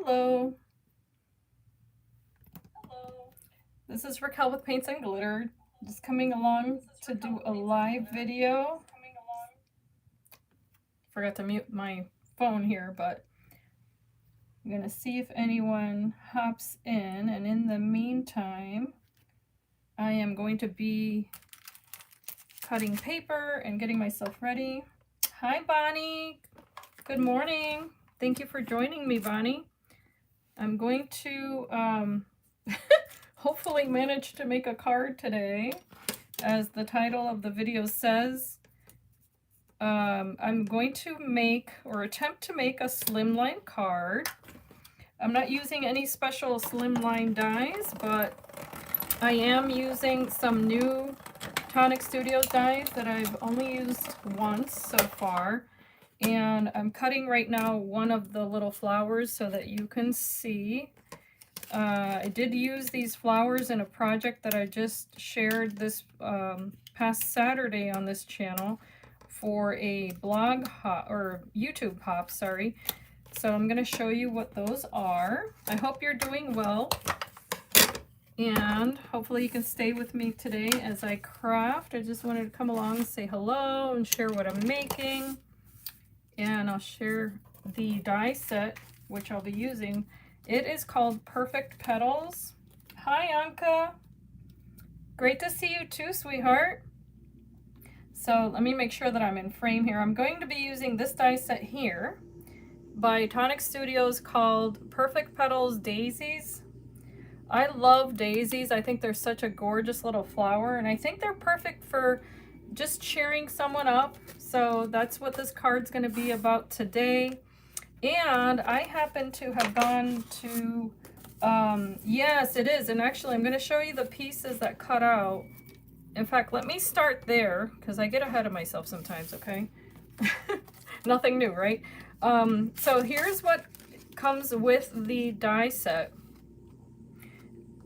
Hello. This is Raquel with Paints and Glitter. Just coming along to do a live video. Forgot to mute my phone here, but I'm going to see if anyone hops in. And in the meantime, I am going to be cutting paper and getting myself ready. Hi, Bonnie. Good morning. Thank you for joining me, Bonnie. I'm going to hopefully manage to make a card today, as the title of the video says. I'm going to make or attempt to make a slimline card. I'm not using any special slimline dies, but I am using some new Tonic Studios dies that I've only used once so far. And I'm cutting right now one of the little flowers so that you can see. I did use these flowers in a project that I just shared this past Saturday on this channel for a blog hop, or YouTube hop, sorry. So I'm going to show you what those are. I hope you're doing well, and hopefully you can stay with me today as I craft. I just wanted to come along and say hello and share what I'm making, and I'll share the die set which I'll be using. It is called Perfect Petals. Hi, Anka. Great to see you too, sweetheart. So let me make sure that I'm in frame here. I'm going to be using this die set here by Tonic Studios called Perfect Petals Daisies. I love daisies. I think they're such a gorgeous little flower, and I think they're perfect for just cheering someone up. So that's what this card's going to be about today. And I happen to have gone to, yes, it is. And actually, I'm going to show you the pieces that cut out. In fact, let me start there, because I get ahead of myself sometimes, okay? Nothing new, right? So here's what comes with the die set.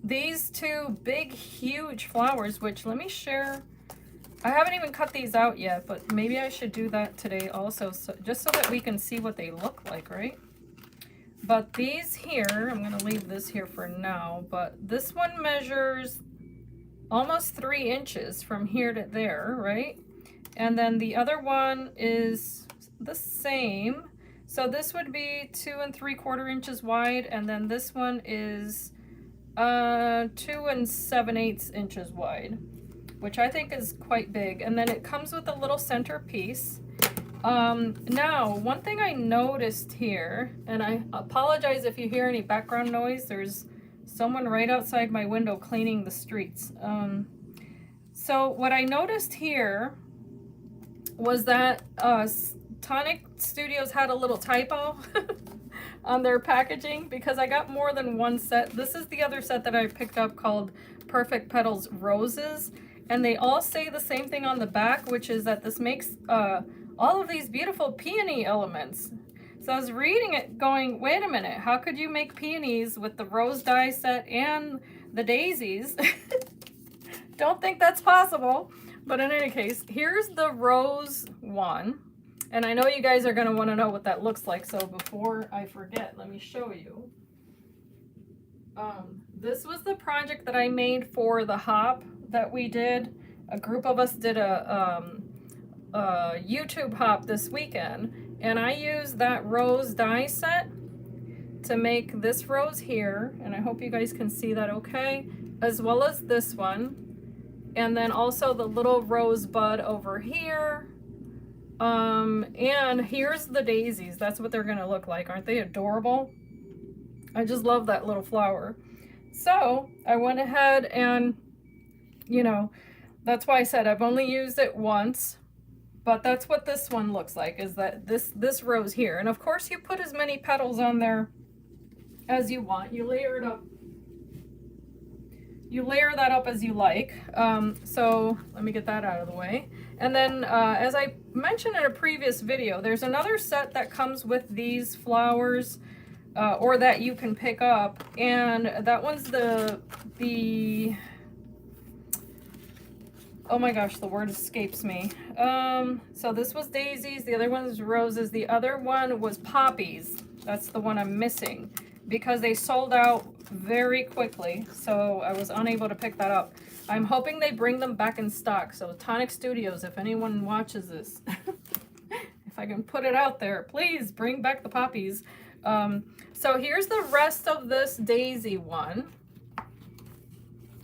These two big, huge flowers, which let me share. I haven't even cut these out yet, but maybe I should do that today also, so, just so that we can see what they look like, right? But these here, I'm going to leave this here for now, but this one measures almost 3 inches from here to there, right? And then the other one is the same. So this would be 2 3/4 inches wide, and then this one is 2 7/8 inches wide, which I think is quite big. And then it comes with a little center piece. Now, one thing I noticed here, and I apologize if you hear any background noise, there's someone right outside my window cleaning the streets. So what I noticed here was that Tonic Studios had a little typo on their packaging, because I got more than one set. This is the other set that I picked up called Perfect Petals Roses. And they all say the same thing on the back, which is that this makes all of these beautiful peony elements. So I was reading it going, wait a minute, how could you make peonies with the rose die set and the daisies? Don't think that's possible. But in any case, here's the rose one. And I know you guys are going to want to know what that looks like. So before I forget, let me show you. This was the project that I made for the hop that we did. A group of us did a YouTube hop this weekend, and I used that rose die set to make this rose here, and I hope you guys can see that okay, as well as this one, and then also the little rose bud over here. And here's the daisies. That's what they're gonna look like. Aren't they adorable? I just love that little flower. So I went ahead and, you know, that's why I said I've only used it once, but that's what this one looks like, is that this rose here. And of course you put as many petals on there as you want. You layer it up. You layer that up as you like. So let me get that out of the way. And then as I mentioned in a previous video, there's another set that comes with these flowers, or that you can pick up, and that one's the oh my gosh, the word escapes me. So this was daisies, the other one was roses, the other one was poppies. That's the one I'm missing. because they sold out very quickly, so I was unable to pick that up. I'm hoping they bring them back in stock. So Tonic Studios, if anyone watches this, if I can put it out there, please bring back the poppies. So here's the rest of this daisy one.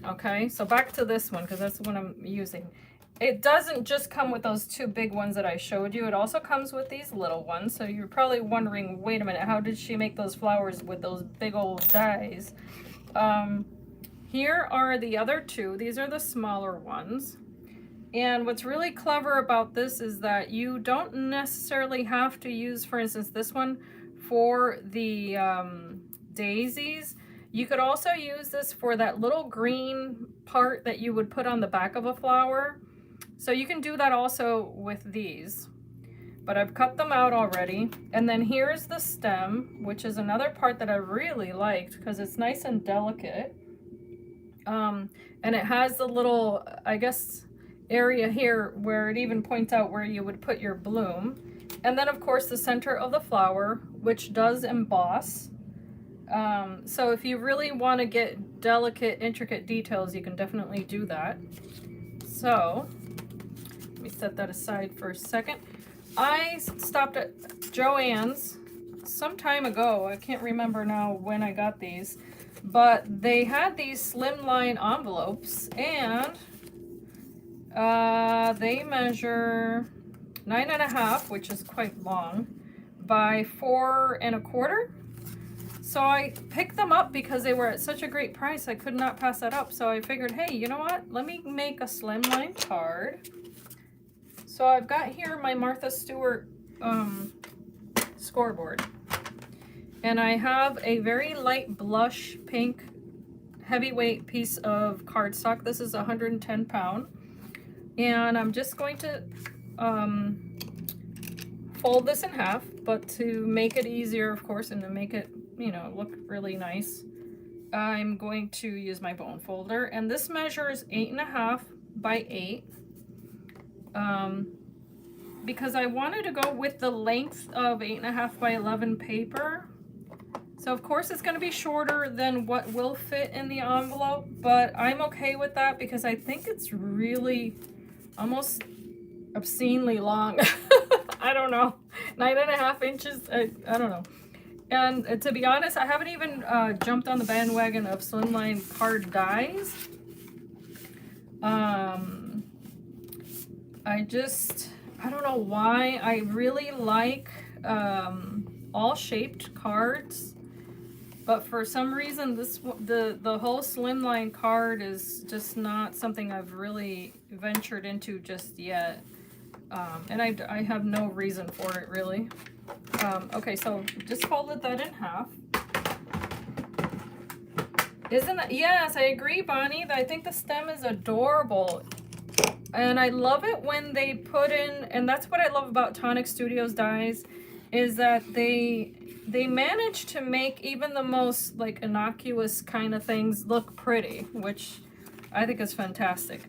Okay, so back to this one, because that's the one I'm using. It doesn't just come with those two big ones that I showed you. It also comes with these little ones. So you're probably wondering, wait a minute, how did she make those flowers with those big old dies? Here are the other two. These are the smaller ones. And what's really clever about this is that you don't necessarily have to use, for instance, this one for the daisies. You could also use this for that little green part that you would put on the back of a flower. So you can do that also with these. But I've cut them out already. And then here's the stem, which is another part that I really liked because it's nice and delicate. And it has the little, I guess, area here where it even points out where you would put your bloom. And then of course the center of the flower, which does emboss. So if you really want to get delicate, intricate details, you can definitely do that. So let me set that aside for a second. I stopped at Joann's some time ago. I can't remember now when I got these, but they had these Slimline envelopes, and they measure 9.5, which is quite long, by 4 1/4. So I picked them up because they were at such a great price. I could not pass that up. So I figured, hey, you know what? Let me make a Slimline card. So I've got here my Martha Stewart scoreboard. And I have a very light blush pink heavyweight piece of cardstock. This is 110 pound. And I'm just going to fold this in half, but to make it easier, of course, and to make it, you know, look really nice, I'm going to use my bone folder. And this measures 8.5 by 8. Because I wanted to go with the length of 8.5 by 11 paper. So of course it's going to be shorter than what will fit in the envelope, but I'm okay with that because I think it's really almost obscenely long. I don't know, 9.5 inches, I don't know. And to be honest, I haven't even jumped on the bandwagon of Slimline card dies. I don't know why. I really like all shaped cards, but for some reason the whole Slimline card is just not something I've really ventured into just yet. And I have no reason for it really. Okay, so just folded that in half. Isn't that, yes, I agree, Bonnie. I think the stem is adorable. And I love it when they put in, and that's what I love about Tonic Studios dies, is that they manage to make even the most like innocuous kind of things look pretty, which I think is fantastic.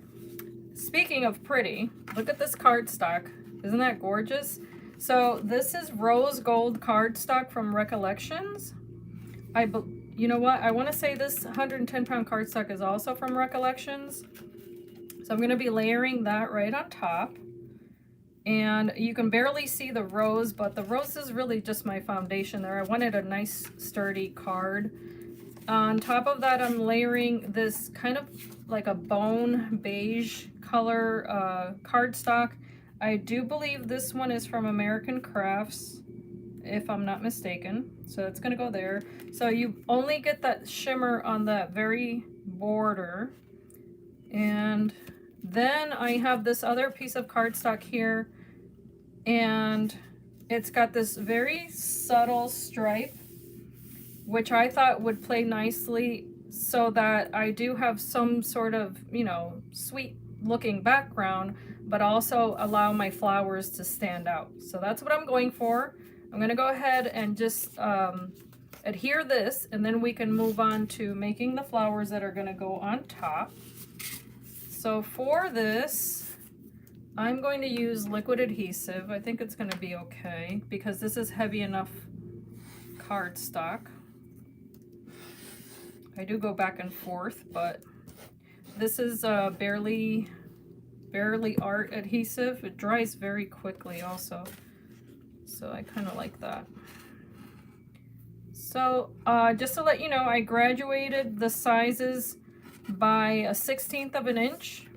Speaking of pretty, look at this cardstock. Isn't that gorgeous? So this is rose gold cardstock from Recollections. You know what? I want to say this 110 pound cardstock is also from Recollections. So I'm going to be layering that right on top. And you can barely see the rose, but the rose is really just my foundation there. I wanted a nice sturdy card. On top of that, I'm layering this kind of like a bone beige color cardstock. I do believe this one is from American Crafts, if I'm not mistaken. So it's going to go there. So you only get that shimmer on that very border. And then I have this other piece of cardstock here, and it's got this very subtle stripe, which I thought would play nicely so that I do have some sort of, you know, sweet looking background, but also allow my flowers to stand out. So that's what I'm going for. I'm going to go ahead and just adhere this, and then we can move on to making the flowers that are going to go on top. So for this, I'm going to use liquid adhesive. I think it's going to be okay because this is heavy enough cardstock. I do go back and forth, but this is Barely Art adhesive. It dries very quickly also, so I kind of like that. So just to let you know, I graduated the sizes by 1/16 of an inch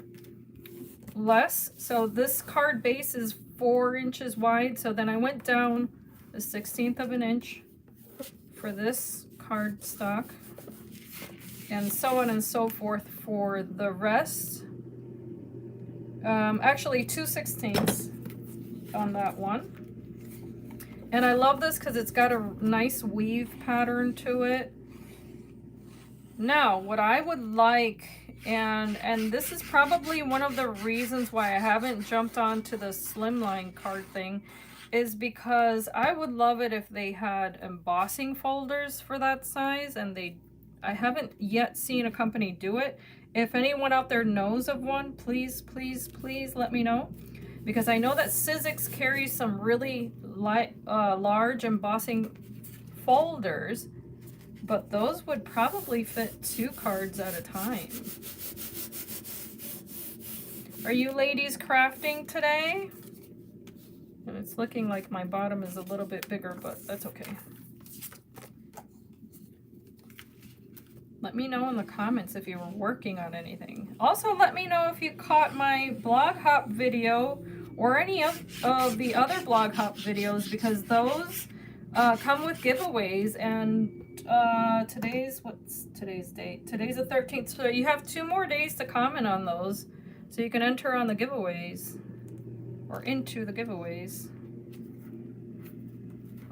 less. So this card base is 4 inches wide, so then I went down 1/16 of an inch for this cardstock, and so on and so forth for the rest. Actually 2/16 on that one. And I love this because it's got a nice weave pattern to it. Now, what I would like, and this is probably one of the reasons why I haven't jumped onto the Slimline card thing, is because I would love it if they had embossing folders for that size, and I haven't yet seen a company do it. If anyone out there knows of one, please, please, please let me know. Because I know that Sizzix carries some really large embossing folders, but those would probably fit 2 cards at a time. Are you ladies crafting today? And it's looking like my bottom is a little bit bigger, but that's okay. Let me know in the comments if you were working on anything. Also, let me know if you caught my blog hop video or any of the other blog hop videos, because those come with giveaways, and what's today's date? Today's the 13th, so you have 2 more days to comment on those so you can enter on the giveaways or into the giveaways.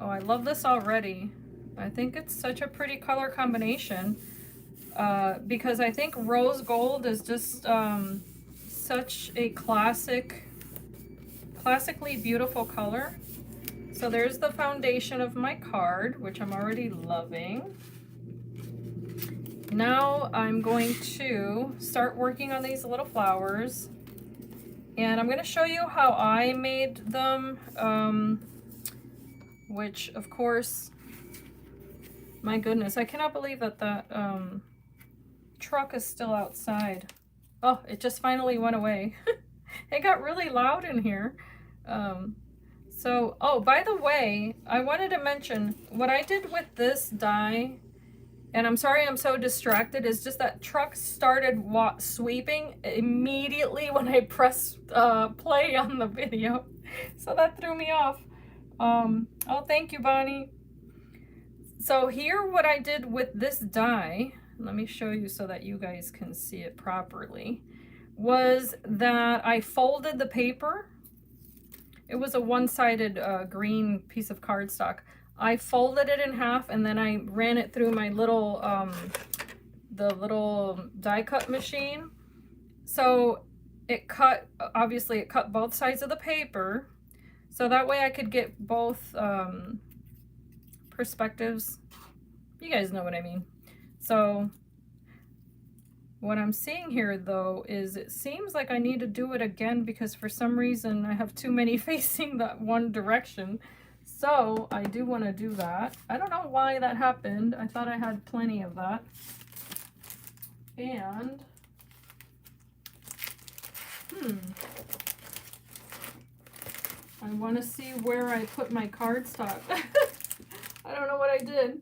Oh, I love this already. I think it's such a pretty color combination. Because I think rose gold is just such a classically beautiful color. So there's the foundation of my card, which I'm already loving. Now I'm going to start working on these little flowers, and I'm going to show you how I made them, which of course, my goodness, I cannot believe that that truck is still outside. Oh, it just finally went away. It got really loud in here. Oh, by the way, I wanted to mention what I did with this die, and I'm sorry I'm so distracted, is just that truck started sweeping immediately when I pressed play on the video. So that threw me off. Oh, thank you, Bonnie. So here, what I did with this die, let me show you so that you guys can see it properly, was that I folded the paper. It was a one-sided green piece of cardstock. I folded it in half, and then I ran it through my little, the little die cut machine. So it cut, obviously it cut both sides of the paper. So that way I could get both perspectives. You guys know what I mean. So what I'm seeing here though is it seems like I need to do it again, because for some reason I have too many facing that one direction. So I do want to do that. I don't know why that happened. I thought I had plenty of that. And I want to see where I put my cardstock. I don't know what I did.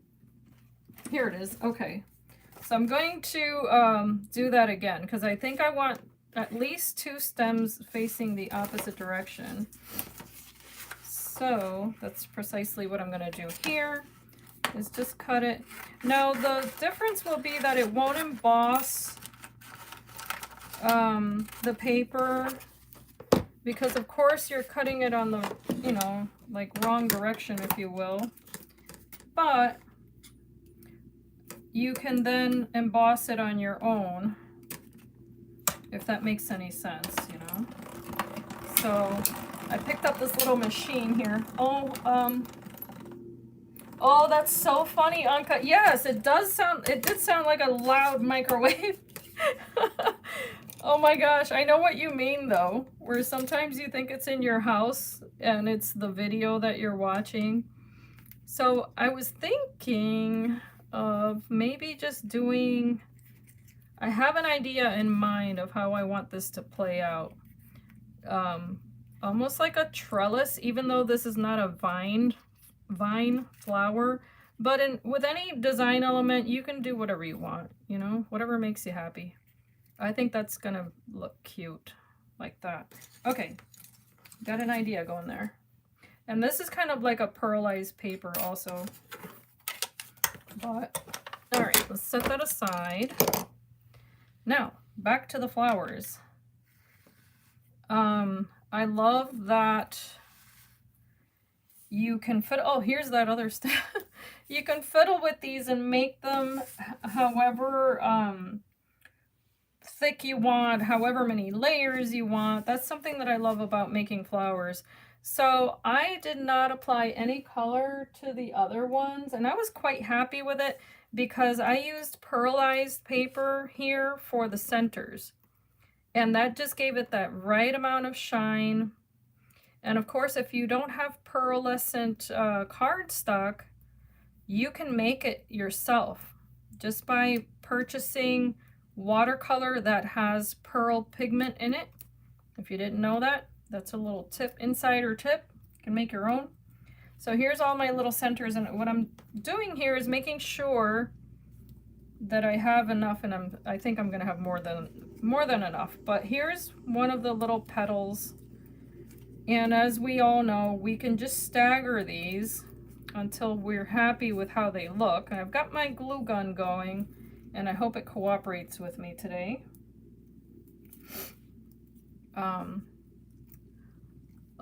Here it is. Okay. So I'm going to do that again, because I think I want at least 2 stems facing the opposite direction. So that's precisely what I'm going to do here, is just cut it. Now the difference will be that it won't emboss the paper, because of course you're cutting it on the, you know, like wrong direction, if you will. But you can then emboss it on your own, if that makes any sense, you know. So I picked up this little machine here. Oh, that's so funny, Anka. Yes, it did sound like a loud microwave. Oh my gosh, I know what you mean though, where sometimes you think it's in your house and it's the video that you're watching. So I was thinking, of maybe just doing, I have an idea in mind of how I want this to play out. Almost like a trellis, even though this is not a vine flower. But with any design element, you can do whatever you want, you know, whatever makes you happy. I think that's gonna look cute like that. Okay, got an idea going there. And this is kind of like a pearlized paper also. But, all right, let's set that aside. Now, back to the flowers. I love that you can fiddle, oh, here's that other stuff. You can fiddle with these and make them however thick you want, however many layers you want. That's something that I love about making flowers. So I did not apply any color to the other ones, and I was quite happy with it because I used pearlized paper here for the centers. And that just gave it that right amount of shine. And of course, if you don't have pearlescent cardstock, you can make it yourself just by purchasing watercolor that has pearl pigment in it. If you didn't know that, that's a little tip, insider tip. You can make your own. So here's all my little centers, and what I'm doing here is making sure that I have enough, and I think I'm gonna have more than enough. But here's one of the little petals, and as we all know, we can just stagger these until we're happy with how they look. And I've got my glue gun going, and I hope it cooperates with me today.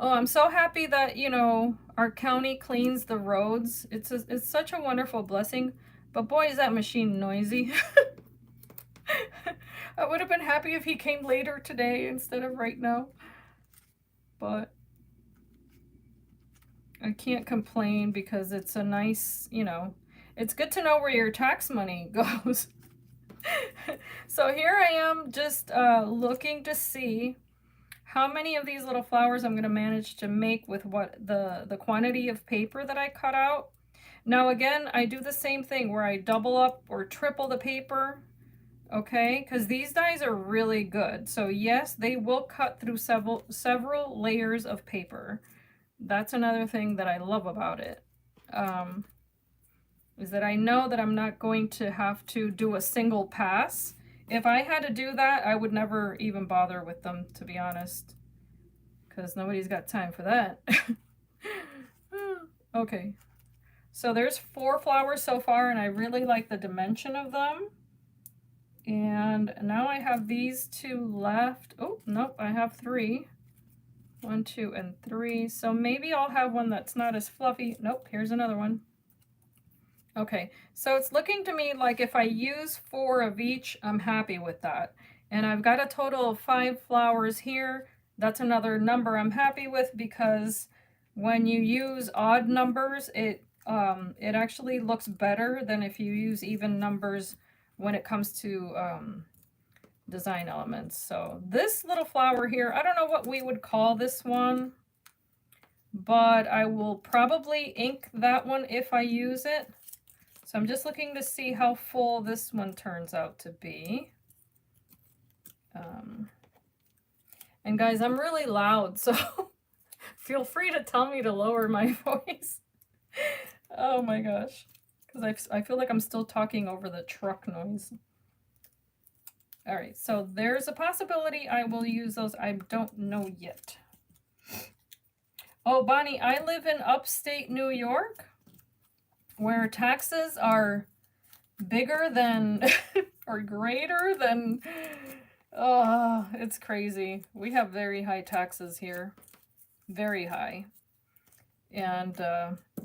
Oh, I'm so happy that, you know, our county cleans the roads. It's such a wonderful blessing. But boy, is that machine noisy. I would have been happy if he came later today instead of right now. But I can't complain because it's a nice, you know, it's good to know where your tax money goes. So here I am just looking to see how many of these little flowers I'm going to manage to make with what the quantity of paper that I cut out. Now again, I do the same thing where I double up or triple the paper, okay? Because these dies are really good. So yes, they will cut through several layers of paper. That's another thing that I love about it. Is that I know that I'm not going to have to do a single pass. If I had to do that, I would never even bother with them, to be honest, because nobody's got time for that. Okay, so there's 4 flowers so far, and I really like the dimension of them. And now I have these 2 left. Oh, nope, I have 3. 1, 2, and 3. So maybe I'll have one that's not as fluffy. Nope, here's another one. Okay, so it's looking to me like if I use 4 of each, I'm happy with that. And I've got a total of 5 flowers here. That's another number I'm happy with, because when you use odd numbers, it actually looks better than if you use even numbers when it comes to design elements. So this little flower here, I don't know what we would call this one, but I will probably ink that one if I use it. So I'm just looking to see how full this one turns out to be. And guys, I'm really loud, so feel free to tell me to lower my voice. Oh my gosh, because I feel like I'm still talking over the truck noise. All right, so there's a possibility I will use those. I don't know yet. Oh, Bonnie, I live in upstate New York, where taxes are bigger than or greater than, oh, it's crazy. We have very high taxes here, very high. And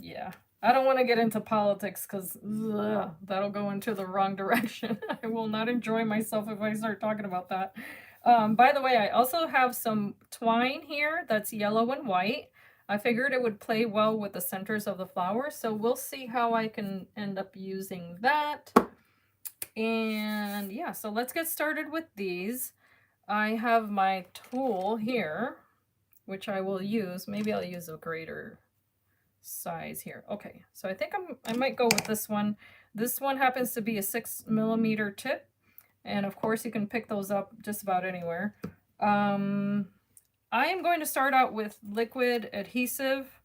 yeah, I don't want to get into politics because that'll go into the wrong direction. I will not enjoy myself if I start talking about that. By the way, I also have some twine here that's yellow and white. I figured it would play well with the centers of the flowers, so we'll see how I can end up using that. And yeah, so let's get started with these. I have my tool here, which I will use. Maybe I'll use a greater size here. Okay, so I think I might go with this one. This one happens to be a 6mm tip, and of course you can pick those up just about anywhere. I am going to start out with liquid adhesive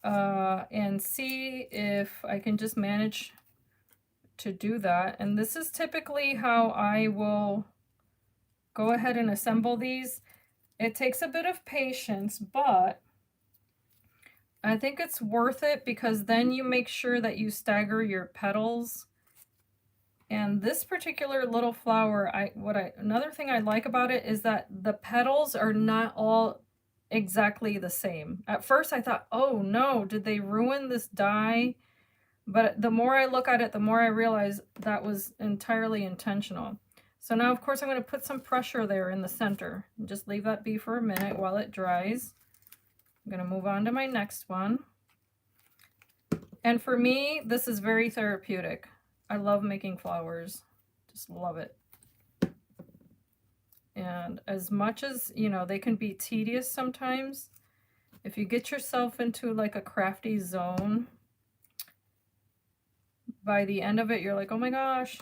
and see if I can just manage to do that. And this is typically how I will go ahead and assemble these. It takes a bit of patience, but I think it's worth it because then you make sure that you stagger your petals. And this particular little flower, another thing I like about it is that the petals are not all exactly the same. At first I thought, oh no, did they ruin this die? But the more I look at it, the more I realize that was entirely intentional. So now, of course, I'm going to put some pressure there in the center. Just leave that be for a minute while it dries. I'm going to move on to my next one. And for me, this is very therapeutic. I love making flowers. Just love it. And as much as, you know, they can be tedious sometimes, if you get yourself into like a crafty zone, by the end of it, you're like, oh my gosh,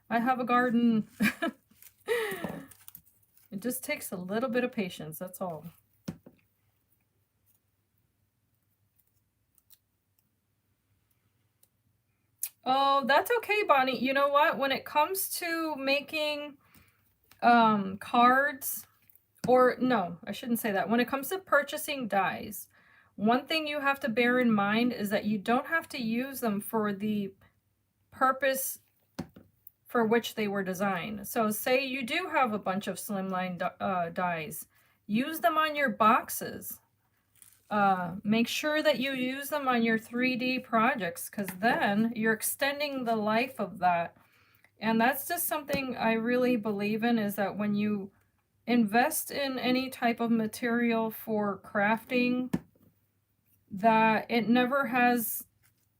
I have a garden. It just takes a little bit of patience, that's all. Oh, that's okay, Bonnie. You know what? When it comes to making cards, or no, I shouldn't say that. When it comes to purchasing dies, one thing you have to bear in mind is that you don't have to use them for the purpose for which they were designed. So say you do have a bunch of Slimline dies, use them on your boxes. Make sure that you use them on your 3D projects, because then you're extending the life of that. And that's just something I really believe in, is that when you invest in any type of material for crafting, that it never has,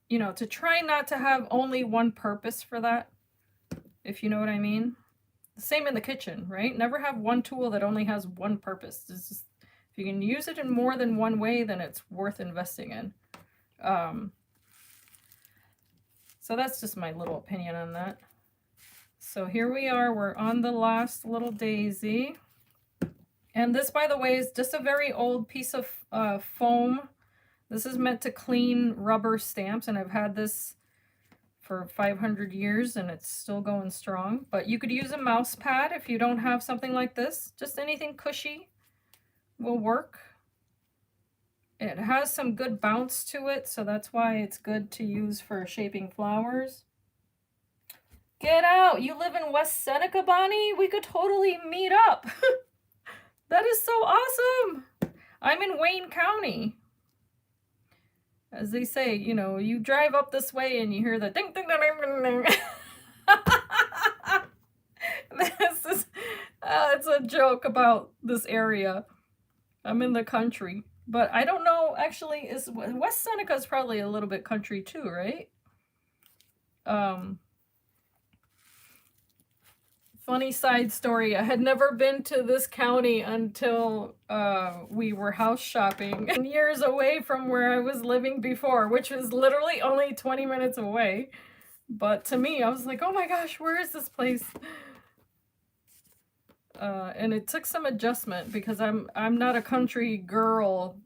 you know, to try not to have only one purpose for that, if you know what I mean. The same in the kitchen, right? Never have one tool that only has one purpose. It's just, if you can use it in more than one way, then it's worth investing in. So that's just my little opinion on that. So here we are, we're on the last little daisy. And this, by the way, is just a very old piece of foam. This is meant to clean rubber stamps, and I've had this for 500 years and it's still going strong. But you could use a mouse pad if you don't have something like this. Just anything cushy will work. It has some good bounce to it, so that's why it's good to use for shaping flowers. Get out! You live in West Seneca, Bonnie? We could totally meet up. That is so awesome! I'm in Wayne County. As they say, you know, you drive up this way and you hear the ding, ding, ding, ding, ding, ding. This is, it's a joke about this area. I'm in the country, but I don't know, actually, is West Seneca is probably a little bit country too, right? Funny side story, I had never been to this county until we were house shopping years away from where I was living before, which was literally only 20 minutes away. But to me, I was like, oh my gosh, where is this place? And it took some adjustment because I'm not a country girl,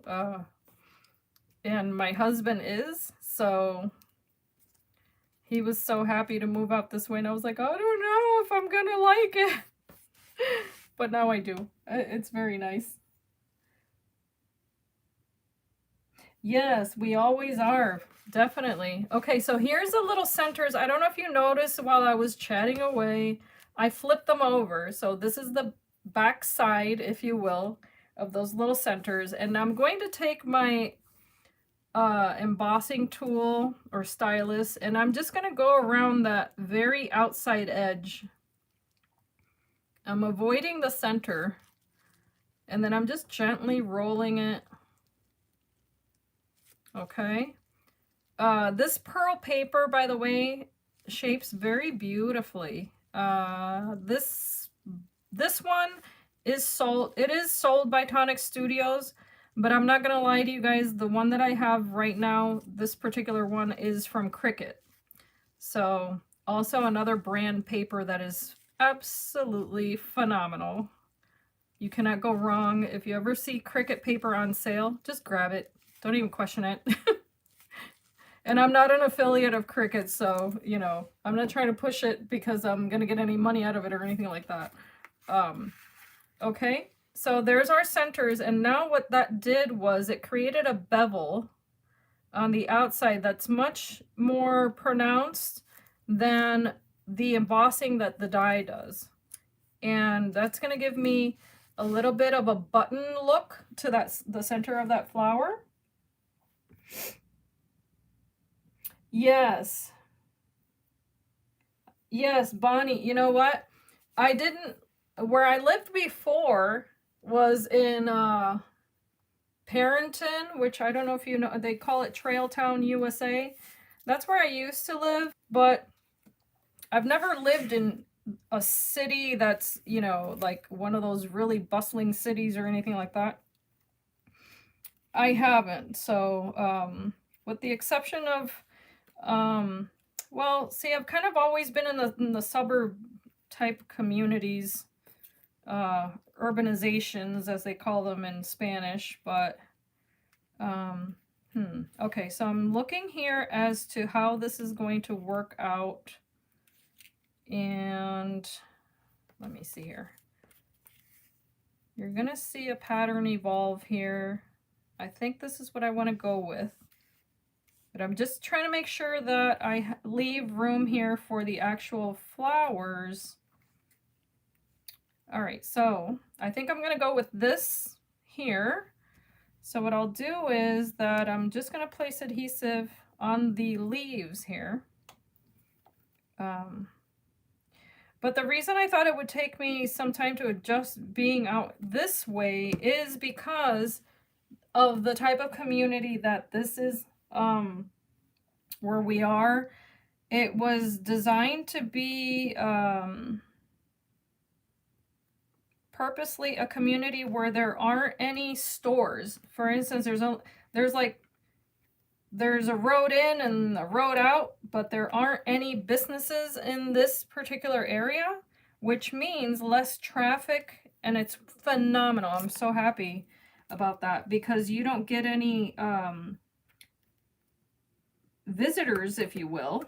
and my husband is, so he was so happy to move out this way, and I was like, I don't know if I'm gonna like it. But now I do. It's very nice. Yes, we always are. Definitely. Okay, so here's the little centers. I don't know if you noticed while I was chatting away, I flipped them over. So this is the back side, if you will, of those little centers. And I'm going to take my embossing tool or stylus, and I'm just going to go around that very outside edge. I'm avoiding the center, and then I'm just gently rolling it. Okay. This pearl paper, by the way, shapes very beautifully. This one is sold. It is sold by TonicStudios, but I'm not gonna lie to you guys. The one that I have right now, this particular one, is from Cricut. So also another brand paper that is absolutely phenomenal. You cannot go wrong. If you ever see Cricut paper on sale, just grab it. Don't even question it. And I'm not an affiliate of Cricut, so, you know, I'm not trying to push it because I'm going to get any money out of it or anything like that. Okay, so there's our centers, and now what that did was it created a bevel on the outside that's much more pronounced than the embossing that the die does. And that's going to give me a little bit of a button look to the center of that flower. Yes. Yes, Bonnie, you know what? I didn't, where I lived before was in Parenton, which I don't know if you know, they call it Trailtown, USA. That's where I used to live, but I've never lived in a city that's, you know, like one of those really bustling cities or anything like that. I haven't. So, with the exception of, well, see, I've kind of always been in the suburb type communities, urbanizations as they call them in Spanish, but okay, so I'm looking here as to how this is going to work out, and let me see here. You're gonna see a pattern evolve here. I think this is what I want to go with, but I'm just trying to make sure that I leave room here for the actual flowers. All right, so I think I'm gonna go with this here. So what I'll do is that I'm just gonna place adhesive on the leaves here. But the reason I thought it would take me some time to adjust being out this way is because of the type of community that this is, where we are. It was designed to be purposely a community where there aren't any stores. For instance, there's a road in and a road out, but there aren't any businesses in this particular area, which means less traffic, and it's phenomenal. I'm so happy about that because you don't get any visitors, if you will,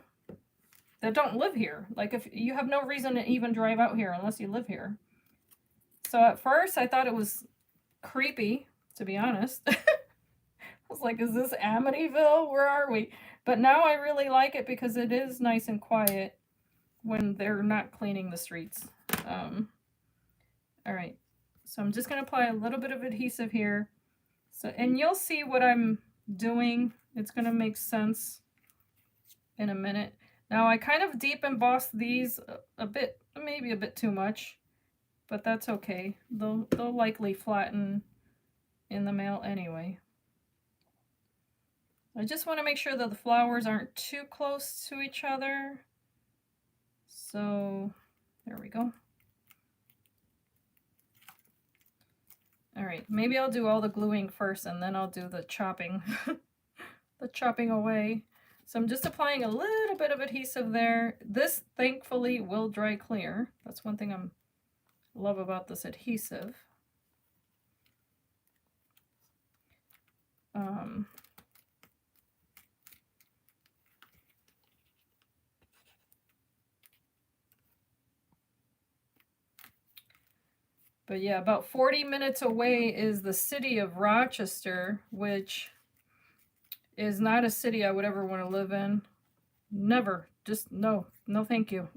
that don't live here. Like, if you have no reason to even drive out here unless you live here. So at first I thought it was creepy, to be honest. I was like, is this Amityville? Where are we? But now I really like it because it is nice and quiet when they're not cleaning the streets. All right, so I'm just gonna apply a little bit of adhesive here. So, and you'll see what I'm doing. It's gonna make sense in a minute. Now I kind of deep embossed these a bit, maybe a bit too much, but that's okay. They'll likely flatten in the mail anyway. I just want to make sure that the flowers aren't too close to each other. So there we go. All right, maybe I'll do all the gluing first and then I'll do the chopping, the chopping away. So I'm just applying a little bit of adhesive there. This thankfully will dry clear. That's one thing I love about this adhesive. But yeah, about 40 minutes away is the city of Rochester, which is not a city I would ever want to live in. Never. Just no thank you.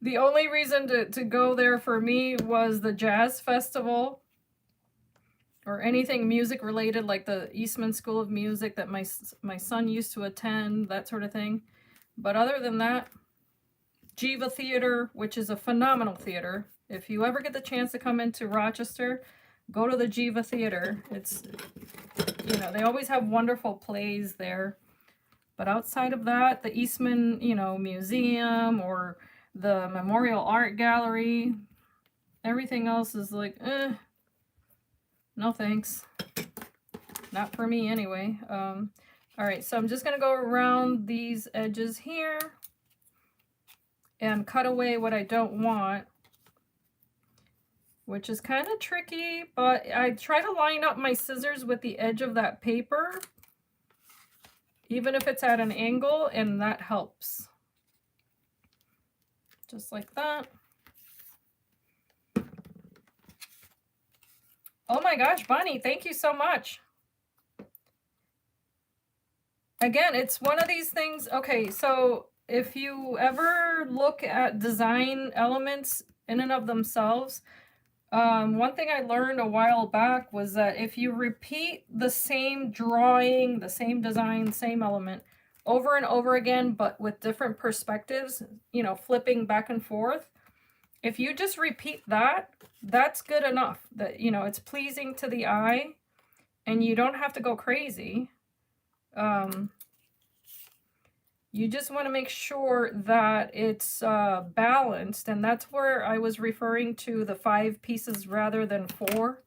The only reason to go there for me was the jazz festival or anything music related, like the Eastman School of Music that my son used to attend, that sort of thing. But other than that, Jiva Theater, which is a phenomenal theater. If you ever get the chance to come into Rochester, go to the Jiva Theater. It's, you know, they always have wonderful plays there. But outside of that, the Eastman, you know, Museum or the Memorial Art Gallery, everything else is like, no thanks. Not for me anyway. All All right, so I'm just gonna go around these edges here and cut away what I don't want, which is kind of tricky, but I try to line up my scissors with the edge of that paper, even if it's at an angle, and that helps. Just like that. Oh my gosh, Bonnie, thank you so much. Again, it's one of these things. Okay, so if you ever look at design elements in and of themselves, one thing I learned a while back was that if you repeat the same drawing, the same design, same element over and over again, but with different perspectives, you know, flipping back and forth, if you just repeat that, that's good enough. That, you know, it's pleasing to the eye and you don't have to go crazy. You just want to make sure that it's balanced, and that's where I was referring to the 5 pieces rather than 4.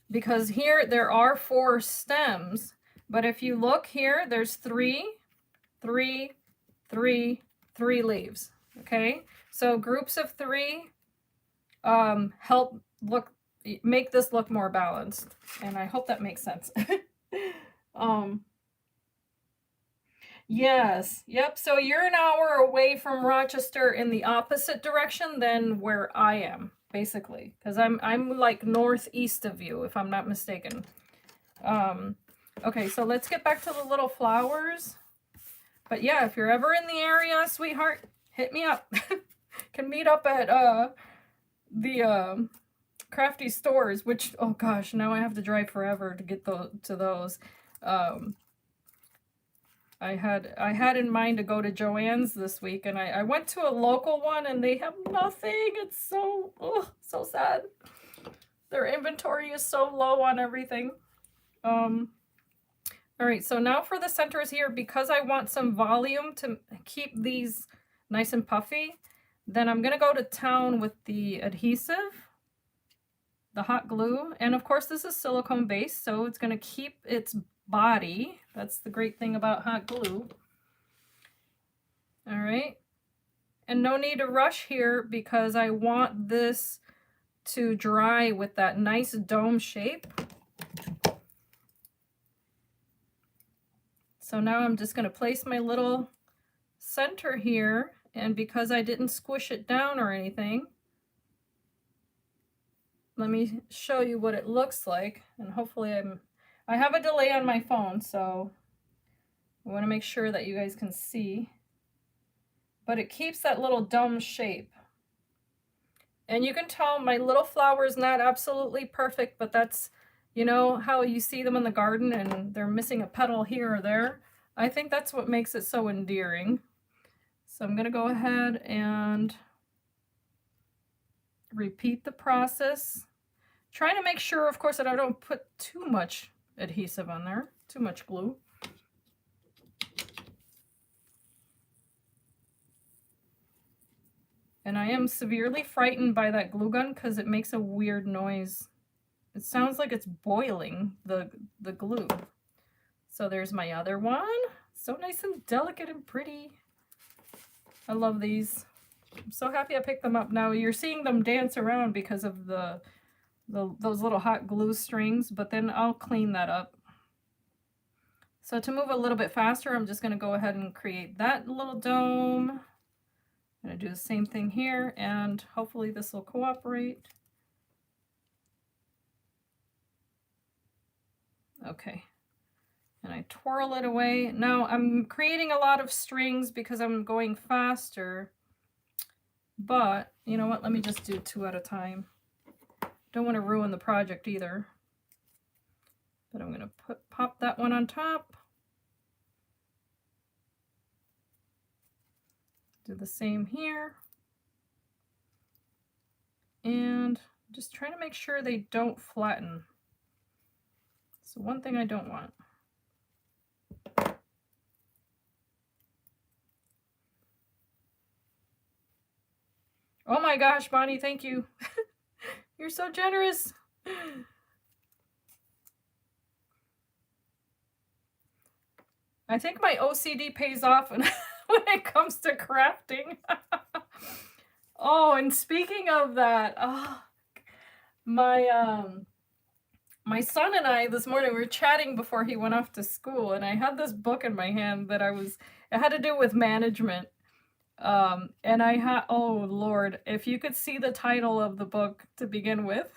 Because here there are 4 stems, but if you look here, there's 3, 3, 3, 3 leaves. Okay, so groups of 3 help make this look more balanced, and I hope that makes sense. Yes, yep. So you're an hour away from Rochester in the opposite direction than where I am, basically, because I'm like northeast of you, if I'm not mistaken. Okay, so let's get back to the little flowers. But yeah, if you're ever in the area, sweetheart, hit me up. Can meet up at the crafty stores, which, oh gosh, now I have to drive forever to get to those. I had in mind to go to Joann's this week, and I went to a local one and they have nothing. It's so, oh, so sad. Their inventory is so low on everything. All right, so now for the centers here, because I want some volume to keep these nice and puffy, then I'm gonna go to town with the adhesive, the hot glue, and of course this is silicone based, so it's gonna keep its body. That's the great thing about hot glue. All right, and no need to rush here because I want this to dry with that nice dome shape. So now I'm just going to place my little center here, and because I didn't squish it down or anything, let me show you what it looks like. And hopefully I have a delay on my phone, so I want to make sure that you guys can see. But it keeps that little dome shape. And you can tell my little flower is not absolutely perfect, but that's, you know, how you see them in the garden and they're missing a petal here or there. I think that's what makes it so endearing. So I'm going to go ahead and repeat the process. Trying to make sure, of course, that I don't put too much adhesive on there, too much glue. And I am severely frightened by that glue gun because it makes a weird noise. It sounds like it's boiling, the glue. So there's my other one. So nice and delicate and pretty. I love these. I'm so happy I picked them up. Now you're seeing them dance around because of those little hot glue strings, but then I'll clean that up. So to move a little bit faster, I'm just going to go ahead and create that little dome. I'm going to do the same thing here, and hopefully this will cooperate. Okay, and I twirl it away. Now I'm creating a lot of strings because I'm going faster, but you know what, let me just do 2 at a time. Don't want to ruin the project either. But I'm going to pop that one on top. Do the same here. And just trying to make sure they don't flatten. So one thing I don't want. Oh my gosh, Bonnie, thank you. You're so generous. I think my OCD pays off when it comes to crafting. Oh, and speaking of that, oh, my my son and I this morning we were chatting before he went off to school, and I had this book in my hand that it had to do with management. And I had, oh Lord, if you could see the title of the book to begin with,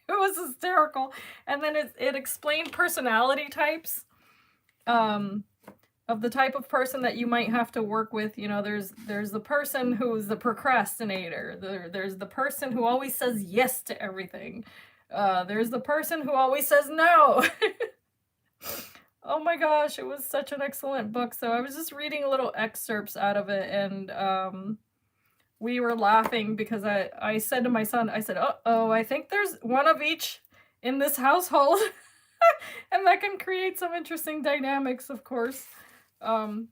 it was hysterical. And then it explained personality types. Of the type of person that you might have to work with. You know, there's the person who's the procrastinator. There's the person who always says yes to everything. There's the person who always says no. Oh my gosh, it was such an excellent book. So I was just reading little excerpts out of it, and we were laughing because I said to my son, I said, uh-oh, I think there's one of each in this household. And that can create some interesting dynamics, of course. But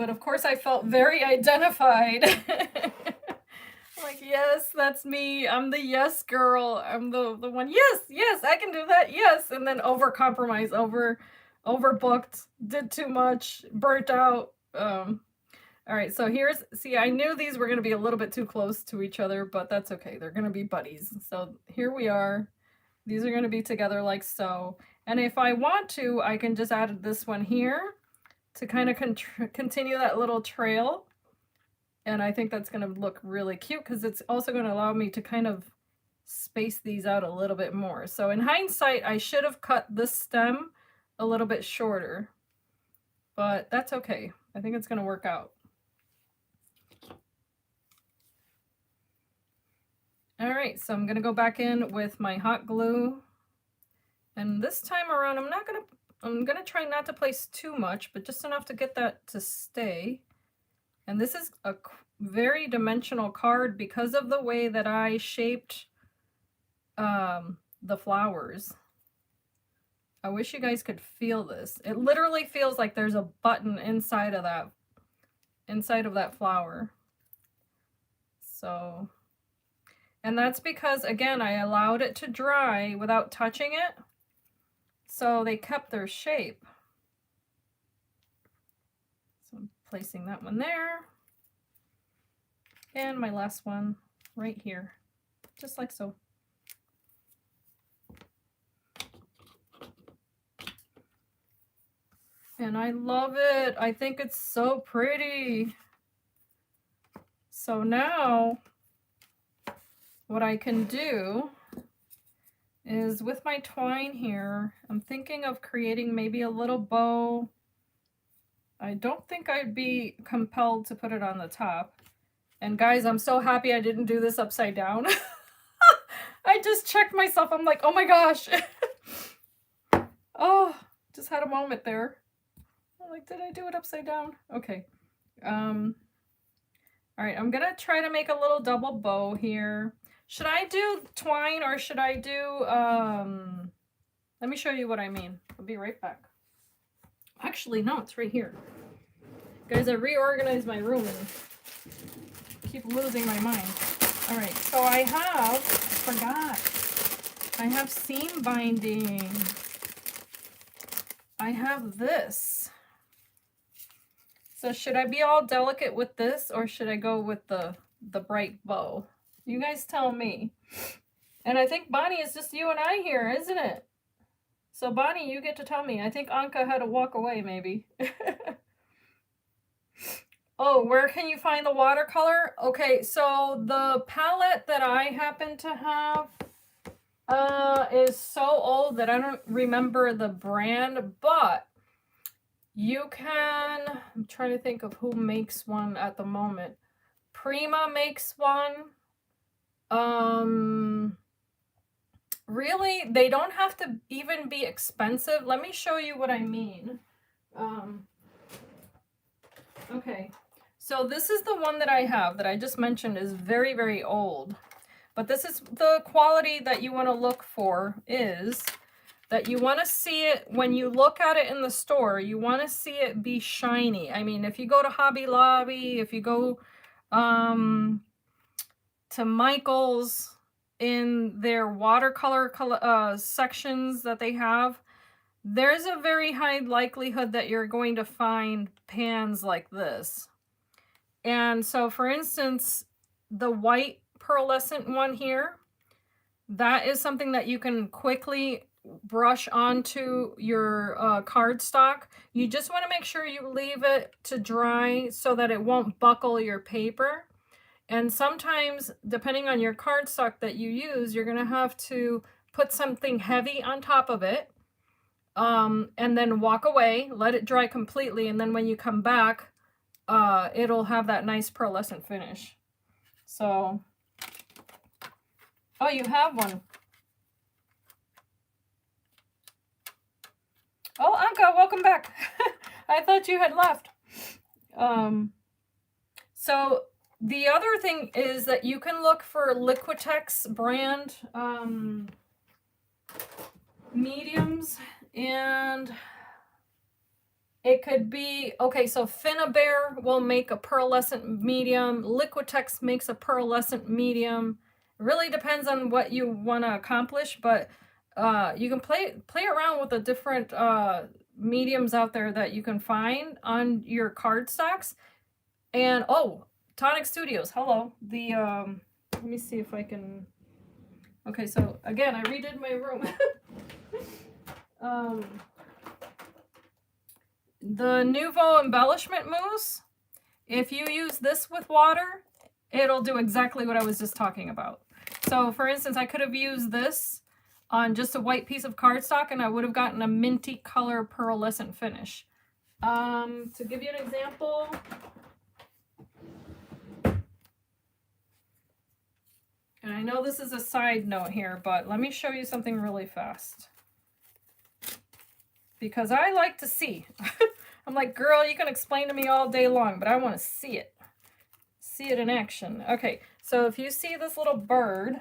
of course I felt very identified. Like, yes, that's me. I'm the yes girl. I'm the one. Yes, I can do that. Yes. And then overcompromise, overbooked, did too much, burnt out. All right, so see, I knew these were going to be a little bit too close to each other, but that's okay. They're going to be buddies. So here we are. These are going to be together like so. And if I want to, I can just add this one here to kind of continue that little trail. And I think that's going to look really cute because it's also going to allow me to kind of space these out a little bit more. So in hindsight, I should have cut this stem a little bit shorter, but that's okay. I think it's going to work out. All right, so I'm going to go back in with my hot glue. And this time around, I'm going to try not to place too much, but just enough to get that to stay. And this is a very dimensional card because of the way that I shaped the flowers. I wish you guys could feel this. It literally feels like there's a button inside of that flower. So, and that's because, again, I allowed it to dry without touching it. So they kept their shape. So I'm placing that one there. And my last one right here, just like so. And I love it. I think it's so pretty. So now what I can do is with my twine here, I'm thinking of creating maybe a little bow. I don't think I'd be compelled to put it on the top. And guys, I'm so happy I didn't do this upside down. I just checked myself. I'm like, oh my gosh. Oh, just had a moment there. I'm like, did I do it upside down? Okay. All right, I'm gonna try to make a little double bow here. Should I do twine or should I do, let me show you what I mean. I'll be right back. Actually, no, it's right here. Guys, I reorganized my room and keep losing my mind. All right, so I have seam binding. I have this. So should I be all delicate with this or should I go with the bright bow? You guys tell me. And I think, Bonnie, it's just you and I here, isn't it? So Bonnie, you get to tell me. I think Anka had to walk away maybe. Oh, where can you find the watercolor? Okay, so the palette that I happen to have is so old that I don't remember the brand, but you can, I'm trying to think of who makes one at the moment. Prima makes one. Really, they don't have to even be expensive. Let me show you what I mean. Okay, so this is the one that I have that I just mentioned is very, very old. But this is the quality that you want to look for, is that you want to see it when you look at it in the store, you want to see it be shiny. I mean, if you go to Hobby Lobby, if you go to Michael's, in their watercolor sections that they have, there's a very high likelihood that you're going to find pans like this. And so for instance, the white pearlescent one here, that is something that you can quickly brush onto your cardstock. You just want to make sure you leave it to dry so that it won't buckle your paper. And sometimes, depending on your cardstock that you use, you're going to have to put something heavy on top of it, and then walk away, let it dry completely, and then when you come back, it'll have that nice pearlescent finish. So, oh, you have one. Oh, Anka, welcome back. I thought you had left. So the other thing is that you can look for Liquitex brand mediums, and it could be, okay, so Finnabair will make a pearlescent medium. Liquitex makes a pearlescent medium. It really depends on what you want to accomplish, but you can play around with the different mediums out there that you can find on your cardstocks. And oh, Tonic Studios, hello. The let me see if I can. Okay, so again, I redid my room. The Nouveau embellishment mousse, if you use this with water, it'll do exactly what I was just talking about. So for instance, I could have used this on just a white piece of cardstock and I would have gotten a minty color pearlescent finish. To give you an example, and I know this is a side note here, but let me show you something really fast. Because I like to see. I'm like, girl, you can explain to me all day long, but I want to see it. See it in action. Okay, so if you see this little bird.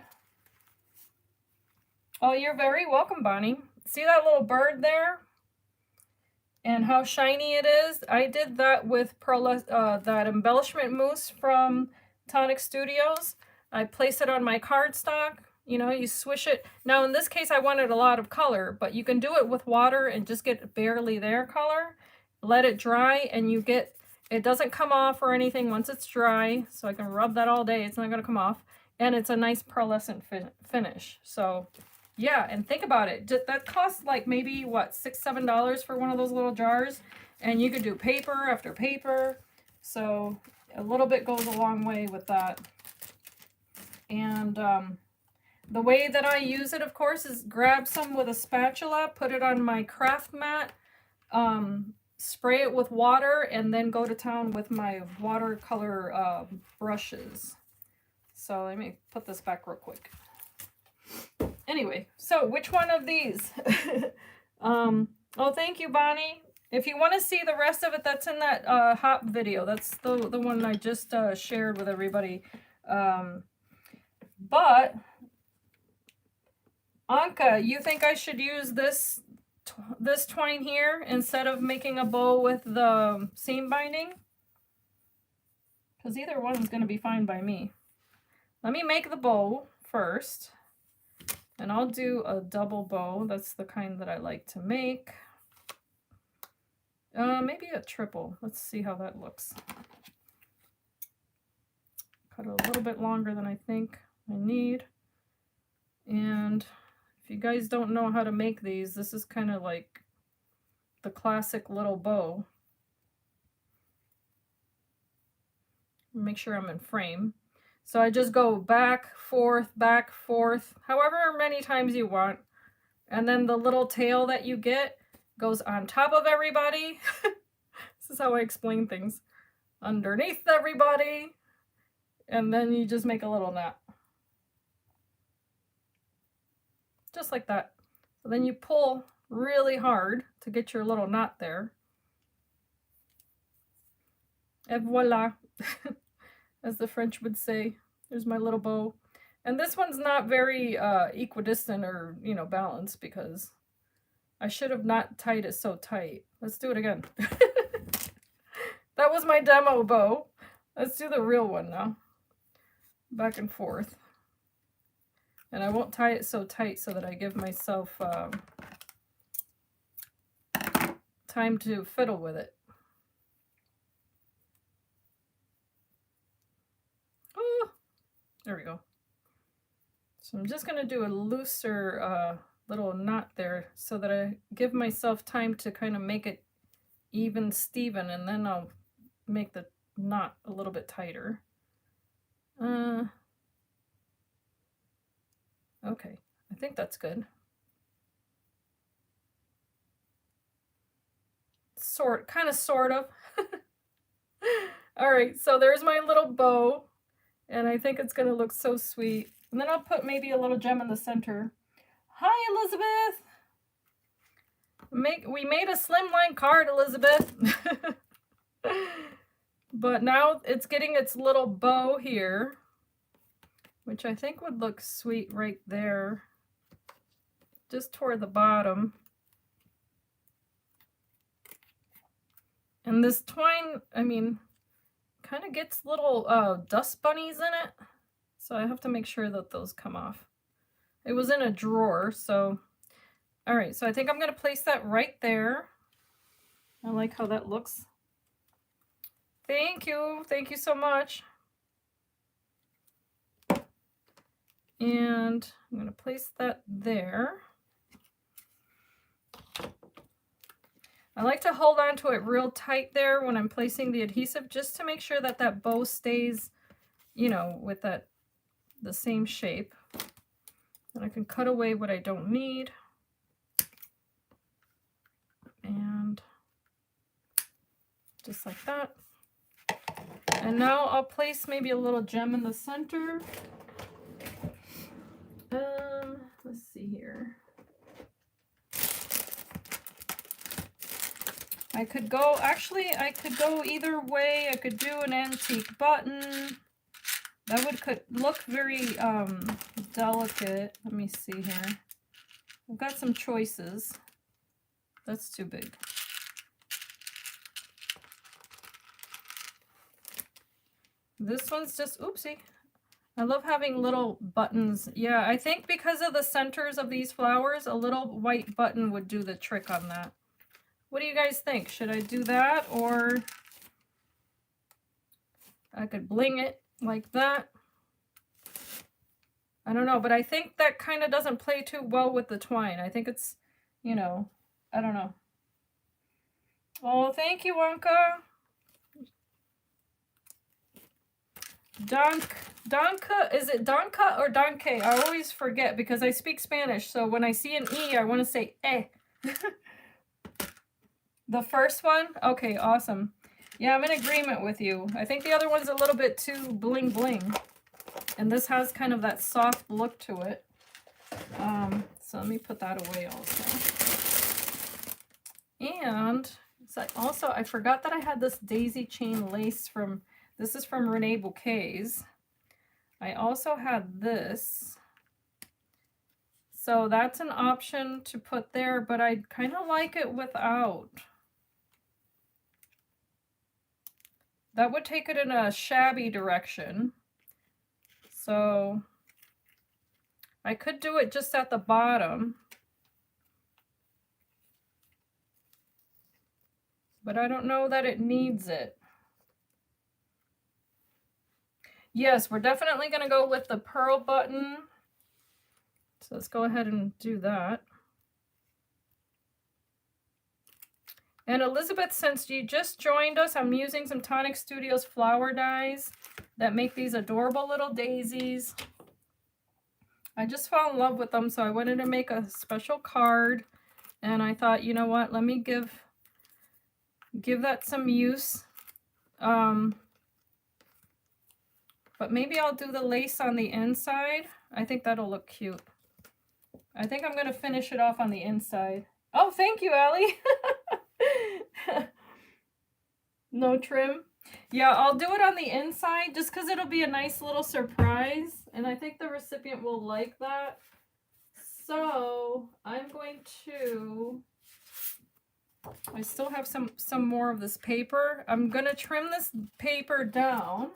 Oh, you're very welcome, Bonnie. See that little bird there? And how shiny it is? I did that with that embellishment mousse from Tonic Studios. I place it on my cardstock. You know, you swish it. Now, in this case, I wanted a lot of color, but you can do it with water and just get barely there color. Let it dry, and you get, it doesn't come off or anything once it's dry, so I can rub that all day. It's not going to come off, and it's a nice pearlescent finish. So, yeah, and think about it. That costs like maybe, what, $6, $7 for one of those little jars, and you could do paper after paper, so a little bit goes a long way with that. And, the way that I use it, of course, is grab some with a spatula, put it on my craft mat, spray it with water, and then go to town with my watercolor brushes. So let me put this back real quick. Anyway, so which one of these? Oh, thank you, Bonnie. If you want to see the rest of it, that's in that hop video. That's the one I just shared with everybody. But Anka, you think I should use this twine here instead of making a bow with the seam binding? Because either one's going to be fine by me. Let me make the bow first. And I'll do a double bow. That's the kind that I like to make. Maybe a triple. Let's see how that looks. Cut it a little bit longer than I think I need. And if you guys don't know how to make these, this is kind of like the classic little bow. Make sure I'm in frame. So I just go back, forth, however many times you want. And then the little tail that you get goes on top of everybody. This is how I explain things. Underneath everybody. And then you just make a little knot. Just like that. So then you pull really hard to get your little knot there. Et voila, as the French would say. There's my little bow. And this one's not very equidistant or, you know, balanced because I should have not tied it so tight. Let's do it again. That was my demo bow. Let's do the real one now. Back and forth. And I won't tie it so tight so that I give myself time to fiddle with it. Oh, there we go. So I'm just going to do a looser little knot there so that I give myself time to kind of make it even Steven, and then I'll make the knot a little bit tighter. Okay, I think that's good. Kind of, sort of. All right, so there's my little bow, and I think it's going to look so sweet. And then I'll put maybe a little gem in the center. Hi, Elizabeth. We made a slimline card, Elizabeth. But now it's getting its little bow here, which I think would look sweet right there, just toward the bottom. And this twine, I mean, kind of gets little dust bunnies in it, so I have to make sure that those come off. It was in a drawer, so all right, so I think I'm going to place that right there. I like how that looks. Thank you so much. And I'm going to place that there. I like to hold on to it real tight there when I'm placing the adhesive, just to make sure that that bow stays, you know, with that the same shape. And I can cut away what I don't need. And just like that. And now I'll place maybe a little gem in the center. Let's see here. I could go either way. I could do an antique button. That could look very delicate. Let me see here. I've got some choices. That's too big. This one's just, oopsie. I love having little buttons. Yeah, I think because of the centers of these flowers, a little white button would do the trick on that. What do you guys think? Should I do that, or I could bling it like that? I don't know, but I think that kind of doesn't play too well with the twine. I think it's, you know, I don't know. Oh, thank you, Wonka. Donka, is it Donka or Donke? I always forget because I speak Spanish, so when I see an E, I want to say eh. The first one? Okay, awesome. Yeah, I'm in agreement with you. I think the other one's a little bit too bling bling. And this has kind of that soft look to it. So let me put that away also. And so also, I forgot that I had this daisy chain lace from, this is from Renee Bouquets. I also had this. So that's an option to put there, but I kind of like it without. That would take it in a shabby direction. So I could do it just at the bottom. But I don't know that it needs it. Yes, we're definitely going to go with the pearl button. So let's go ahead and do that. And Elizabeth, since you just joined us, I'm using some Tonic Studios flower dies that make these adorable little daisies. I just fell in love with them, so I wanted to make a special card. And I thought, you know what, let me give that some use. But maybe I'll do the lace on the inside. I think that'll look cute. I think I'm going to finish it off on the inside. Oh, thank you, Allie. No trim. Yeah, I'll do it on the inside just because it'll be a nice little surprise. And I think the recipient will like that. So I'm going to, I still have some more of this paper. I'm going to trim this paper down.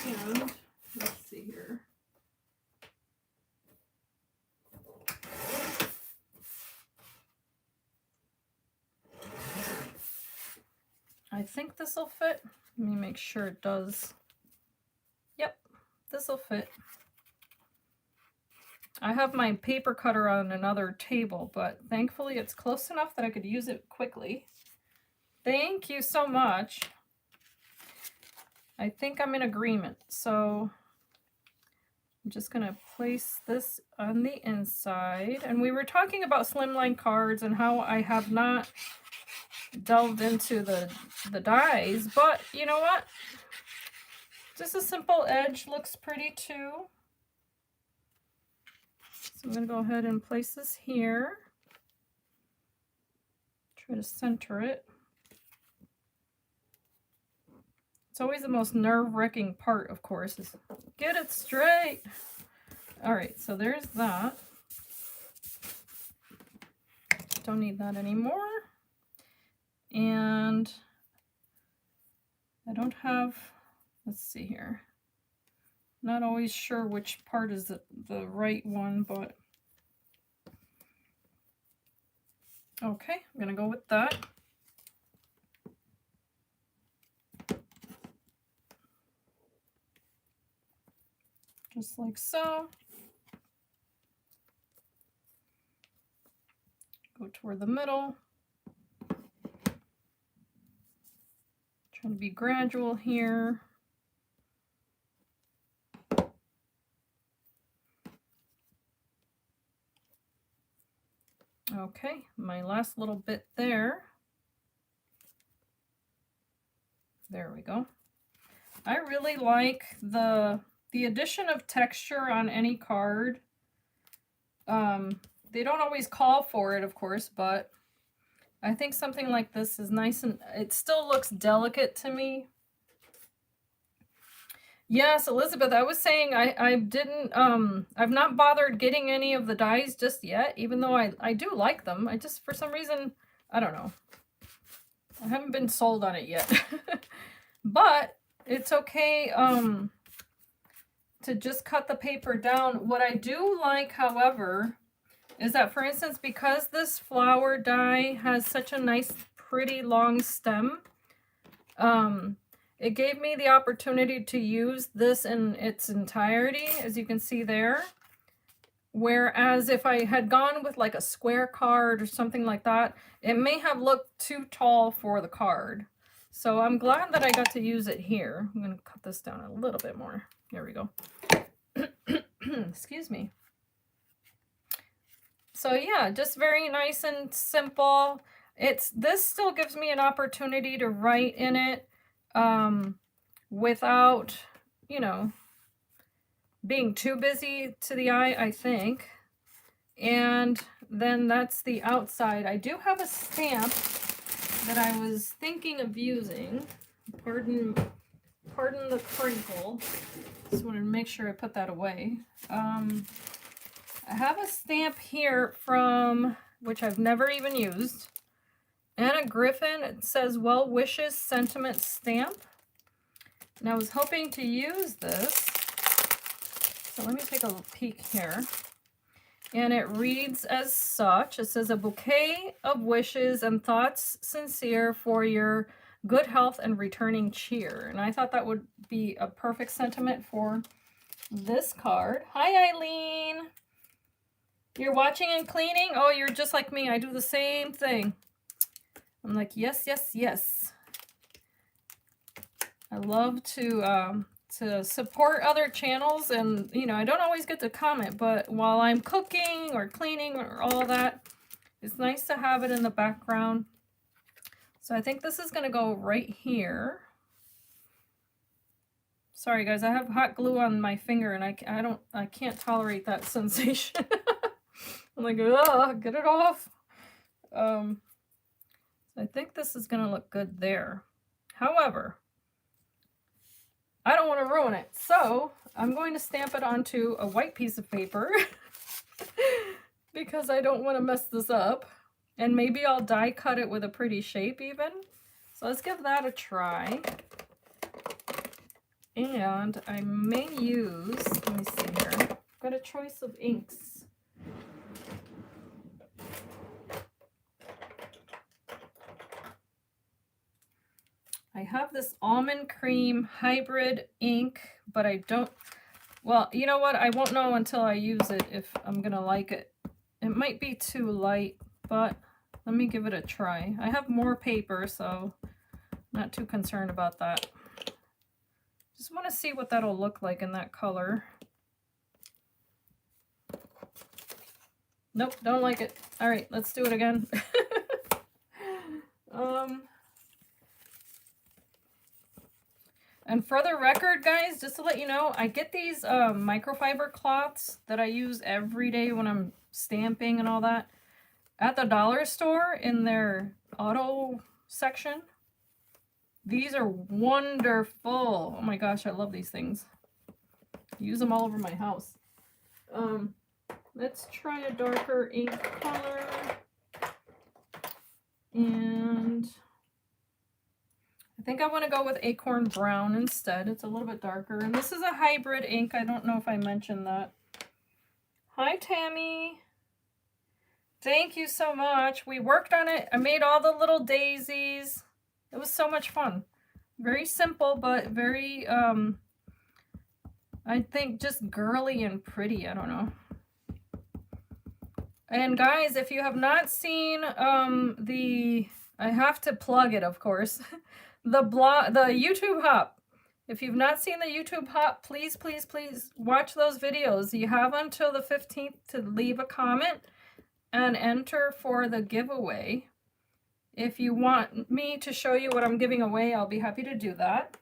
And let's see here. think this will fit. Let me make sure it does. Yep, this will fit. I have my paper cutter on another table, but thankfully it's close enough that I could use it quickly. Thank you so much. I think I'm in agreement. So I'm just going to place this on the inside. And we were talking about slimline cards and how I have not delved into the dies, but you know what? Just a simple edge looks pretty too. So I'm going to go ahead and place this here. Try to center it. It's always the most nerve-wracking part, of course, is get it straight. All right, so there's that. Don't need that anymore. And I don't have, let's see here. Not always sure which part is the right one, but okay, I'm gonna go with that. Just like so. Go toward the middle. Trying to be gradual here. Okay, my last little bit there. There we go. I really like the addition of texture on any card. They don't always call for it, of course, but I think something like this is nice, and it still looks delicate to me. Yes, Elizabeth, I was saying I didn't, I've not bothered getting any of the dies just yet, even though I do like them. I just, for some reason, I don't know. I haven't been sold on it yet. But it's okay to just cut the paper down. What I do like, however, is that, for instance, because this flower die has such a nice, pretty long stem, it gave me the opportunity to use this in its entirety, as you can see there. Whereas if I had gone with like a square card or something like that, it may have looked too tall for the card. So I'm glad that I got to use it here. I'm going to cut this down a little bit more. There we go. Excuse me. So yeah, just very nice and simple. This still gives me an opportunity to write in it without, you know, being too busy to the eye, I think. And then that's the outside. I do have a stamp that I was thinking of using. Pardon the crinkle. Just wanted to make sure I put that away. I have a stamp here from, which I've never even used, Anna Griffin. It says Well Wishes Sentiment Stamp. And I was hoping to use this. So let me take a little peek here. And it reads as such. It says, a bouquet of wishes and thoughts sincere for your good health and returning cheer. And I thought that would be a perfect sentiment for this card. Hi, Eileen. You're watching and cleaning? Oh, you're just like me. I do the same thing. I'm like, yes, yes, yes. I love to support other channels, and you know, I don't always get to comment, but while I'm cooking or cleaning or all that, it's nice to have it in the background. So I think this is going to go right here. Sorry guys, I have hot glue on my finger and I can't tolerate that sensation. I'm like, oh, get it off. I think this is going to look good there. However, I don't want to ruin it, so I'm going to stamp it onto a white piece of paper because I don't want to mess this up. And maybe I'll die cut it with a pretty shape even. So let's give that a try. And I may use, let me see here, I've got a choice of inks. I have this almond cream hybrid ink, but I don't, well, you know what? I won't know until I use it if I'm gonna like it. It might be too light, but let me give it a try. I have more paper, so not too concerned about that. Just want to see what that'll look like in that color. Nope, don't like it. All right, let's do it again. And for the record, guys, just to let you know, I get these microfiber cloths that I use every day when I'm stamping and all that at the dollar store in their auto section. These are wonderful. Oh my gosh, I love these things. Use them all over my house. Let's try a darker ink color. And I think I want to go with Acorn Brown instead. It's a little bit darker. And this is a hybrid ink. I don't know if I mentioned that. Hi, Tammy. Thank you so much. We worked on it. I made all the little daisies. It was so much fun. Very simple, but very, I think just girly and pretty. I don't know. And guys, if you have not seen I have to plug it, of course, the YouTube Hop. If you've not seen the YouTube Hop, please, please, please watch those videos. You have until the 15th to leave a comment and enter for the giveaway. If you want me to show you what I'm giving away, I'll be happy to do that.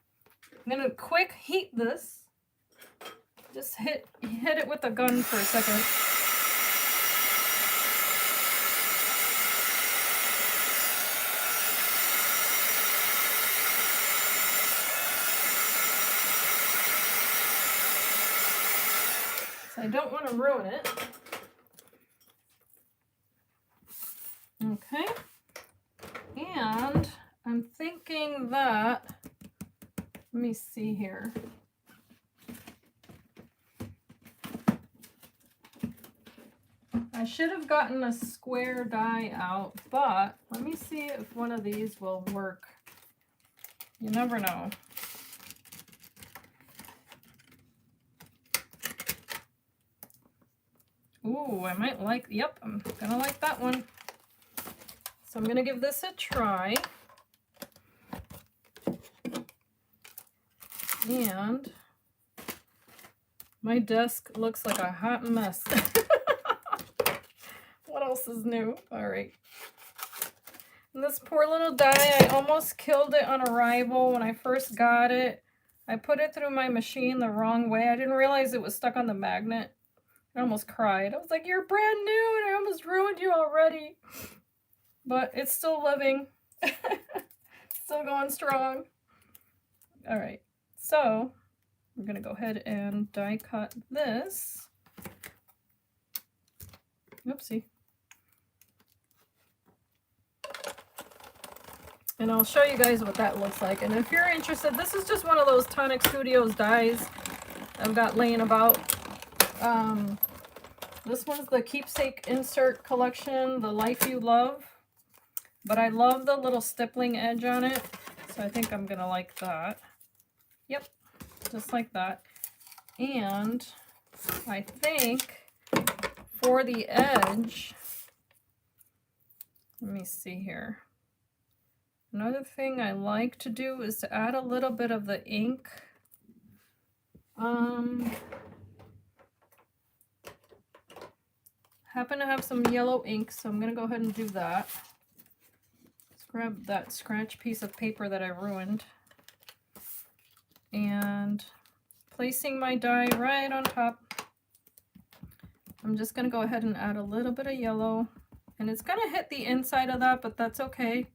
I'm gonna quick heat this. Just hit it with a gun for a second. So I don't want to ruin it. Okay. And I'm thinking that, let me see here. I should have gotten a square die out, but let me see if one of these will work. You never know. Ooh, I might like, yep, I'm gonna like that one. So I'm gonna give this a try. And my desk looks like a hot mess. What else is new? All right. And this poor little die, I almost killed it on arrival when I first got it. I put it through my machine the wrong way. I didn't realize it was stuck on the magnet. I almost cried. I was like, you're brand new and I almost ruined you already. But it's still living. Still going strong. All right. So we're going to go ahead and die cut this. Oopsie. And I'll show you guys what that looks like. And if you're interested, this is just one of those Tonic Studios dies I've got laying about. This one's the Keepsake Insert Collection, the Life You Love. But I love the little stippling edge on it. So I think I'm going to like that. Yep, just like that. And I think for the edge, let me see here. Another thing I like to do is to add a little bit of the ink. Happen to have some yellow ink, so I'm going to go ahead and do that. Let's grab that scratch piece of paper that I ruined. And placing my die right on top, I'm just going to go ahead and add a little bit of yellow. And it's going to hit the inside of that, but that's okay,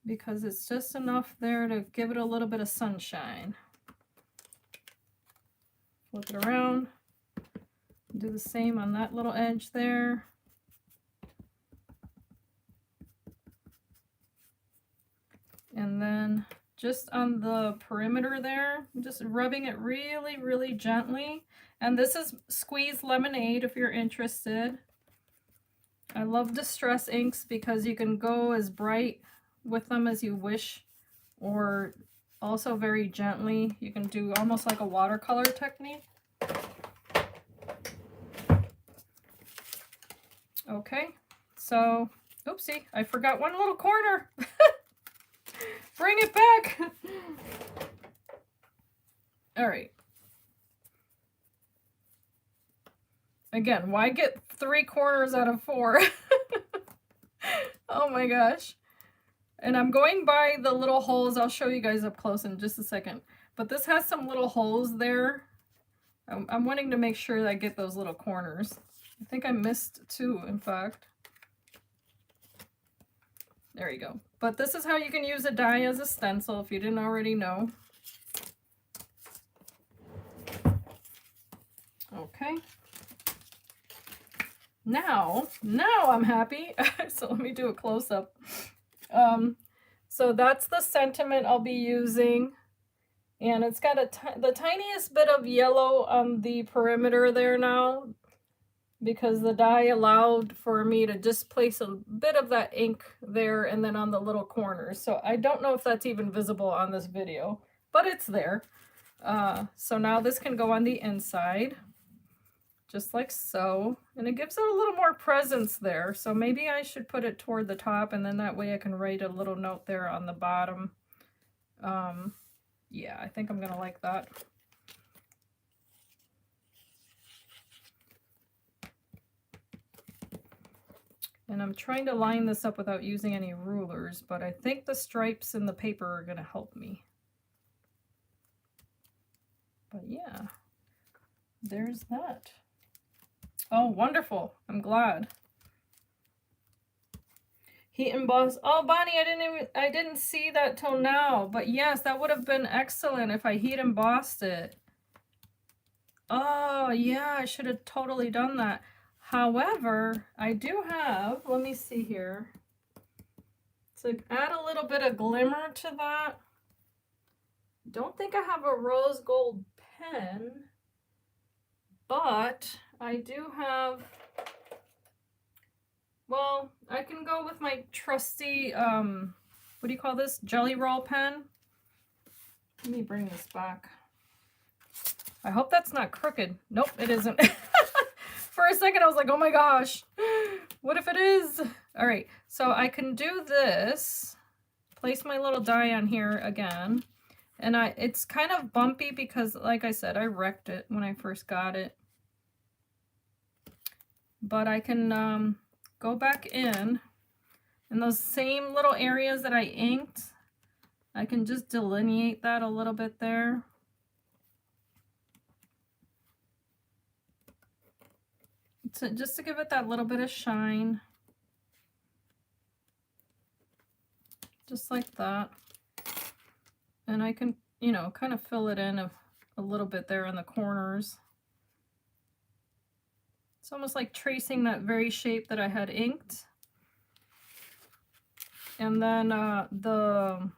because it's just enough there to give it a little bit of sunshine. Flip it around. Do the same on that little edge there. And then just on the perimeter there, I'm just rubbing it really, really gently. And this is Squeeze Lemonade if you're interested. I love distress inks because you can go as bright with them as you wish. or also very gently. You can do almost like a watercolor technique. Okay, so, oopsie, I forgot one little corner. Bring it back. All right. Again, why get 3 corners out of 4? Oh my gosh. And I'm going by the little holes. I'll show you guys up close in just a second. But this has some little holes there. I'm wanting to make sure that I get those little corners. I think I missed 2, in fact. There you go. But this is how you can use a die as a stencil if you didn't already know. Okay. Now I'm happy. So let me do a close-up. So that's the sentiment I'll be using. And it's got the tiniest bit of yellow on the perimeter there now, because the die allowed for me to just place a bit of that ink there and then on the little corners. So I don't know if that's even visible on this video, but it's there. So now this can go on the inside, just like so. And it gives it a little more presence there. So maybe I should put it toward the top, and then that way I can write a little note there on the bottom. Yeah, I think I'm gonna like that. And I'm trying to line this up without using any rulers, but I think the stripes in the paper are gonna help me. But yeah, there's that. Oh, wonderful. I'm glad. Heat emboss. Oh, Bonnie, I didn't see that till now. But yes, that would have been excellent if I heat embossed it. Oh, yeah, I should have totally done that. However, I do have, let me see here. To add a little bit of glimmer to that. Don't think I have a rose gold pen, but I do have, well, I can go with my trusty, what do you call this? Jelly roll pen. Let me bring this back. I hope that's not crooked. Nope, it isn't. For a second, I was like, oh my gosh, what if it is? All right, so I can do this, place my little die on here again. And it's kind of bumpy because, like I said, I wrecked it when I first got it. But I can go back in those same little areas that I inked. I can just delineate that a little bit there. So just to give it that little bit of shine. Just like that. And I can, you know, kind of fill it in a little bit there in the corners. It's almost like tracing that very shape that I had inked. And then the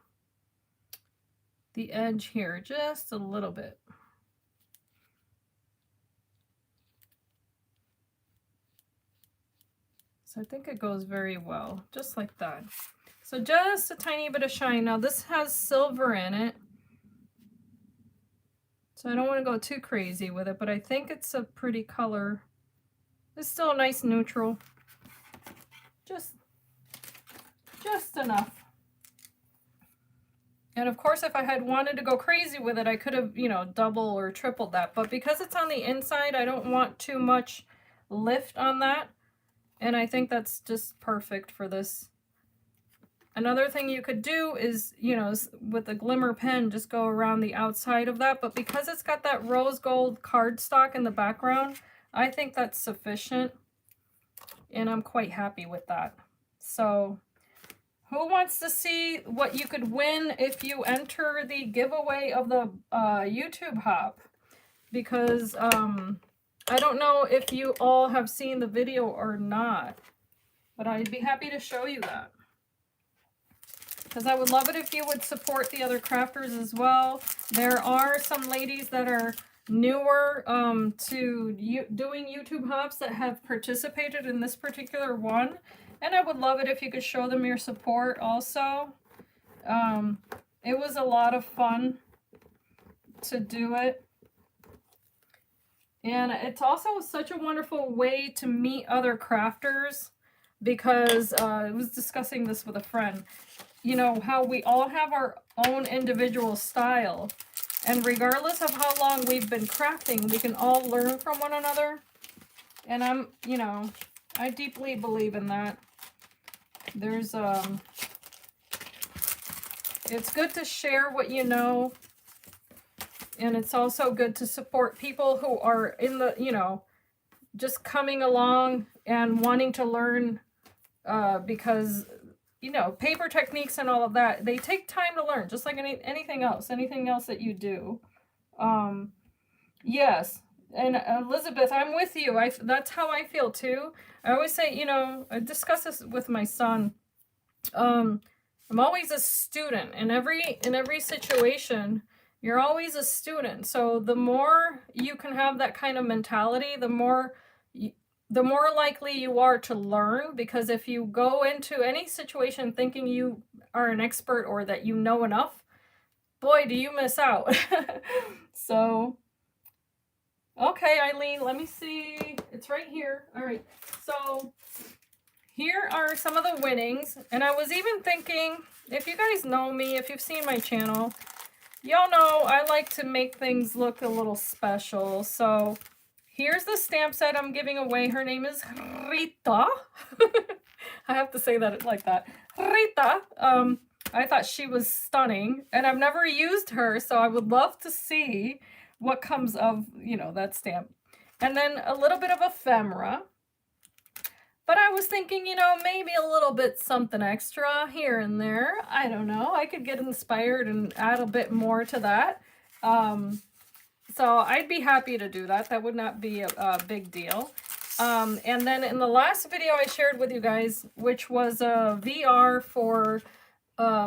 edge here, just a little bit. So I think it goes very well, just like that. So just a tiny bit of shine. Now this has silver in it, so I don't want to go too crazy with it, but I think it's a pretty color. It's still a nice neutral. Just enough. And of course, if I had wanted to go crazy with it, I could have, you know, double or tripled that. But because it's on the inside, I don't want too much lift on that. And I think that's just perfect for this. Another thing you could do is, you know, with a glimmer pen, just go around the outside of that. But because it's got that rose gold cardstock in the background, I think that's sufficient. And I'm quite happy with that. So who wants to see what you could win if you enter the giveaway of the YouTube hop? Because I don't know if you all have seen the video or not, but I'd be happy to show you that. Because I would love it if you would support the other crafters as well. There are some ladies that are newer to doing YouTube hops that have participated in this particular one. And I would love it if you could show them your support also. It was a lot of fun to do it. And it's also such a wonderful way to meet other crafters because I was discussing this with a friend. You know, how we all have our own individual style. And regardless of how long we've been crafting, we can all learn from one another. And you know, I deeply believe in that. There's, it's good to share what you know. And it's also good to support people who are in the, you know, just coming along and wanting to learn because, you know, paper techniques and all of that, they take time to learn, just like anything else that you do. Yes. And Elizabeth, I'm with you. That's how I feel too. I always say, you know, I discuss this with my son. I'm always a student in every situation. You're always a student. So the more you can have that kind of mentality, the more likely you are to learn. Because if you go into any situation thinking you are an expert or that you know enough, boy, do you miss out. So, okay, Eileen, let me see. It's right here. All right. So here are some of the winnings. And I was even thinking, if you guys know me, if you've seen my channel, y'all know I like to make things look a little special. So here's the stamp set I'm giving away. Her name is Rita. I have to say that like that. Rita. I thought she was stunning, and I've never used her, so I would love to see what comes of, you know, that stamp. And then a little bit of ephemera. But I was thinking, you know, maybe a little bit something extra here and there. I don't know. I could get inspired and add a bit more to that. So I'd be happy to do that. That would not be a big deal. And then in the last video I shared with you guys, which was a VR for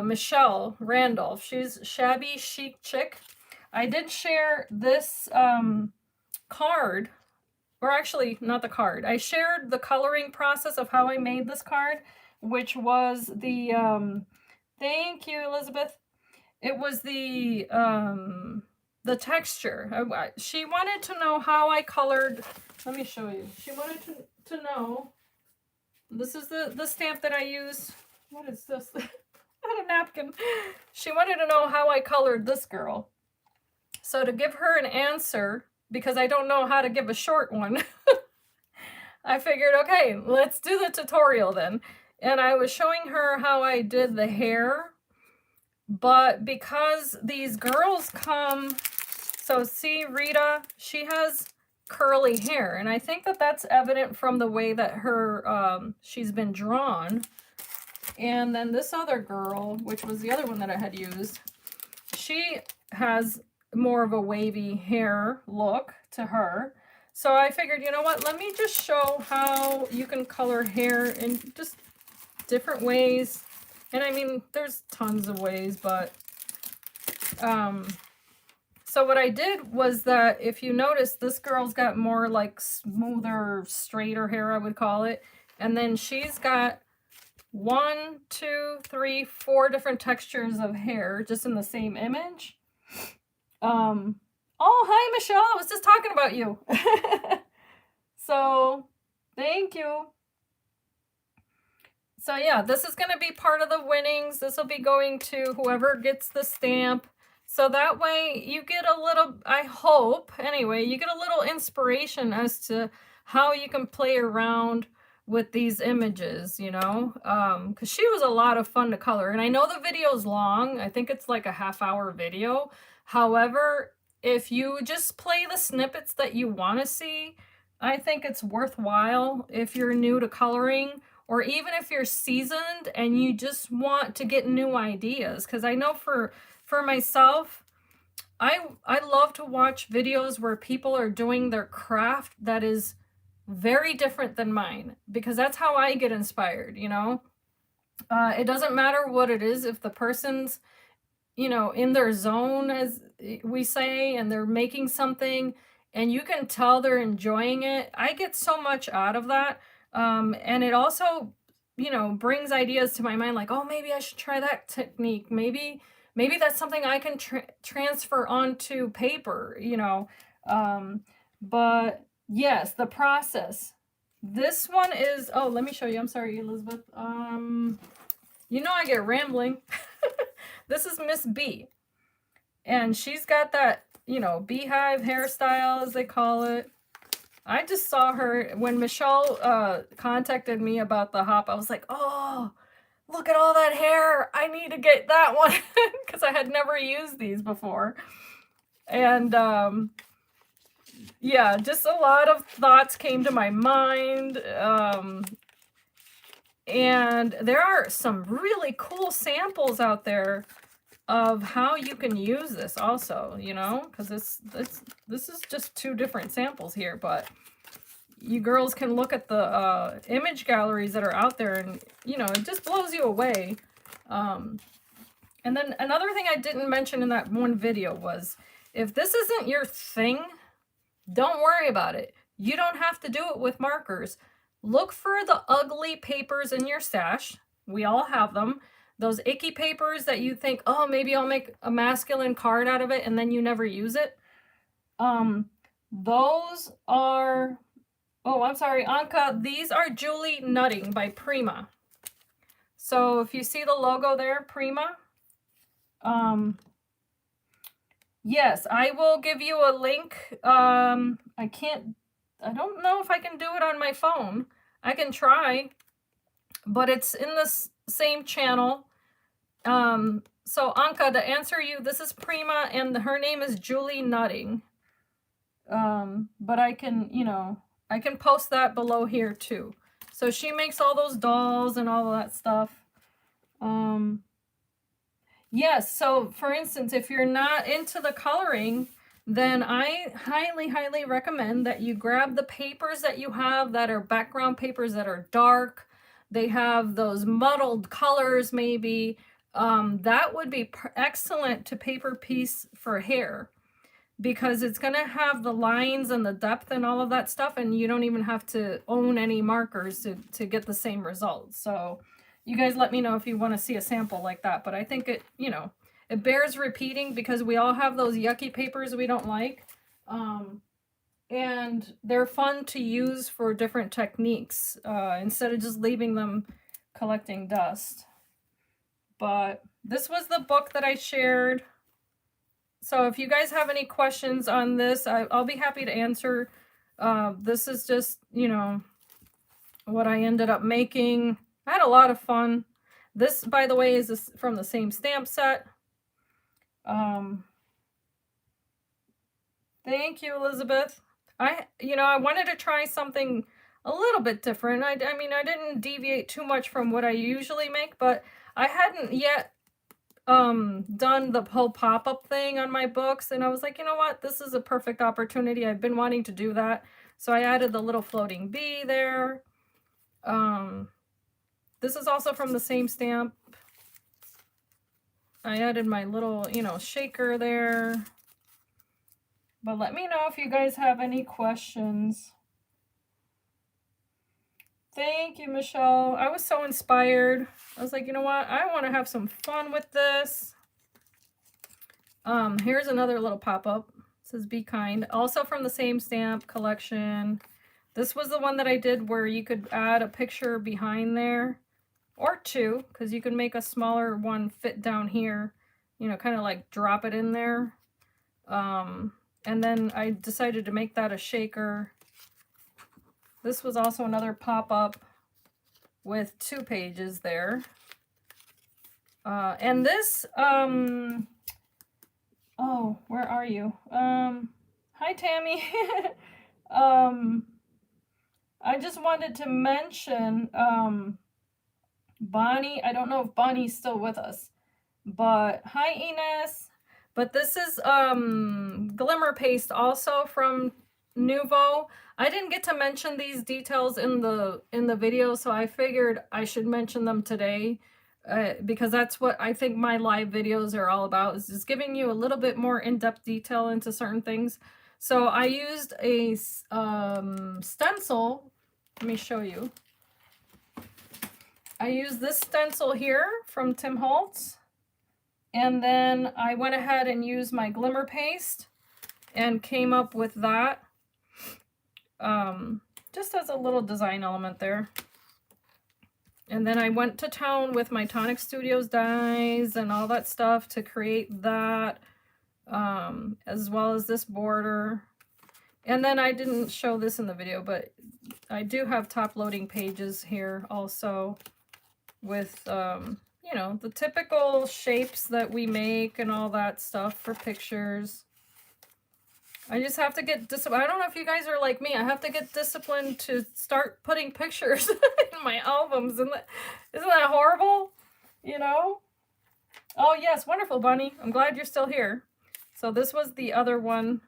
Michelle Randolph. She's Shabby Chic Chick. I did share this card. Or actually, not the card. I shared the coloring process of how I made this card, which was the, thank you, Elizabeth. It was the texture. She wanted to know how I colored, let me show you. She wanted to know, this is the stamp that I use. What is this? Not a napkin. She wanted to know how I colored this girl. So to give her an answer, because I don't know how to give a short one, I figured, okay, let's do the tutorial then. And I was showing her how I did the hair, but because these girls come, so see Rita, she has curly hair, and I think that that's evident from the way that her, she's been drawn. And then this other girl, which was the other one that I had used, she has more of a wavy hair look to her. So I figured, you know what, let me just show how you can color hair in just different ways. And I mean, there's tons of ways, but so what I did was that, if you notice, this girl's got more like smoother, straighter hair, I would call it. And then she's got 1, 2, 3, 4 different textures of hair just in the same image. Oh, hi, Michelle. I was just talking about you. So, thank you. So, yeah, this is going to be part of the winnings. This will be going to whoever gets the stamp. So that way you get a little, I hope, anyway, you get a little inspiration as to how you can play around with these images, you know, because she was a lot of fun to color. And I know the video's long. I think it's like a half-hour video. However, if you just play the snippets that you want to see, I think it's worthwhile if you're new to coloring, or even if you're seasoned and you just want to get new ideas. Because I know for myself, I love to watch videos where people are doing their craft that is very different than mine, because that's how I get inspired, you know. It doesn't matter what it is. If the person's, you know, in their zone, as we say, and they're making something and you can tell they're enjoying it, I get so much out of that. And it also, you know, brings ideas to my mind, like, oh, maybe I should try that technique. Maybe maybe that's something I can transfer onto paper, you know. But yes, the process. This one is, oh, let me show you. I'm sorry, Elizabeth. You know I get rambling. This is Miss B. And she's got that, you know, beehive hairstyle, as they call it. I just saw her when Michelle contacted me about the hop. I was like, oh, look at all that hair. I need to get that one because I had never used these before. And yeah, just a lot of thoughts came to my mind. And there are some really cool samples out there of how you can use this also, you know, because this is just 2 different samples here, but you girls can look at the image galleries that are out there, and you know, it just blows you away. And then another thing I didn't mention in that one video was, if this isn't your thing, don't worry about it. You don't have to do it with markers. Look for the ugly papers in your stash. We all have them. Those icky papers that you think, oh, maybe I'll make a masculine card out of it, and then you never use it. Those are, oh, I'm sorry, Anka, these are Julie Nutting by Prima. So if you see the logo there, Prima, yes, I will give you a link. I don't know if I can do it on my phone. I can try, but it's in this same channel. So Anka, to answer you, this is Prima, and her name is Julie Nutting. But I can, you know, I can post that below here too. So she makes all those dolls and all of that stuff. Yes, so for instance, if you're not into the coloring, then I highly, highly recommend that you grab the papers that you have that are background papers that are dark. They have those muddled colors maybe. That would be excellent to paper piece for hair, because it's going to have the lines and the depth and all of that stuff, and you don't even have to own any markers to get the same results. So you guys let me know if you want to see a sample like that. But I think it, you know, it bears repeating because we all have those yucky papers we don't like. And they're fun to use for different techniques instead of just leaving them collecting dust. But this was the book that I shared. So if you guys have any questions on this, I'll be happy to answer. This is just, you know, what I ended up making. I had a lot of fun. This, by the way, is from the same stamp set. Thank you, Elizabeth. You know, I wanted to try something a little bit different. I mean, I didn't deviate too much from what I usually make, but I hadn't yet done the whole pop-up thing on my books, and I was like, you know what, this is a perfect opportunity. I've been wanting to do that, so I added the little floating bee there. This is also from the same stamp. I added my little, you know, shaker there. But let me know if you guys have any questions. Thank you, Michelle. I was so inspired. I was like, you know what? I want to have some fun with this. Here's another little pop-up. It says Be Kind. Also from the same stamp collection. This was the one that I did where you could add a picture behind there. Or 2, because you can make a smaller one fit down here. You know, kind of like drop it in there. And then I decided to make that a shaker. This was also another pop-up with 2 pages there. And this, oh, where are you? Hi, Tammy. I just wanted to mention, Bonnie, I don't know if Bonnie's still with us, but hi, Ines. But this is glimmer paste also from Nuvo. I didn't get to mention these details in the video, so I figured I should mention them today because that's what I think my live videos are all about, is just giving you a little bit more in-depth detail into certain things. So I used a stencil. Let me show you. I used this stencil here from Tim Holtz. And then I went ahead and used my glimmer paste and came up with that. Just as a little design element there. And then I went to town with my Tonic Studios dies and all that stuff to create that, as well as this border. And then I didn't show this in the video, but I do have top loading pages here also with, you know, the typical shapes that we make and all that stuff for pictures. I just have to get disciplined. I don't know if you guys are like me. I have to get disciplined to start putting pictures in my albums. Isn't that horrible? You know? Oh, yes. Wonderful, Bunny. I'm glad you're still here. So this was the other one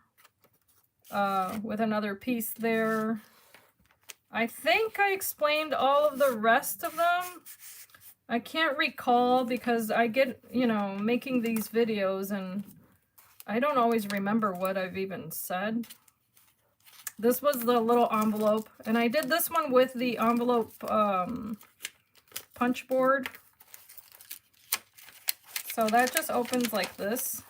with another piece there. I think I explained all of the rest of them. I can't recall because I get, you know, making these videos and I don't always remember what I've even said. This was the little envelope, and I did this one with the envelope punch board. So that just opens like this.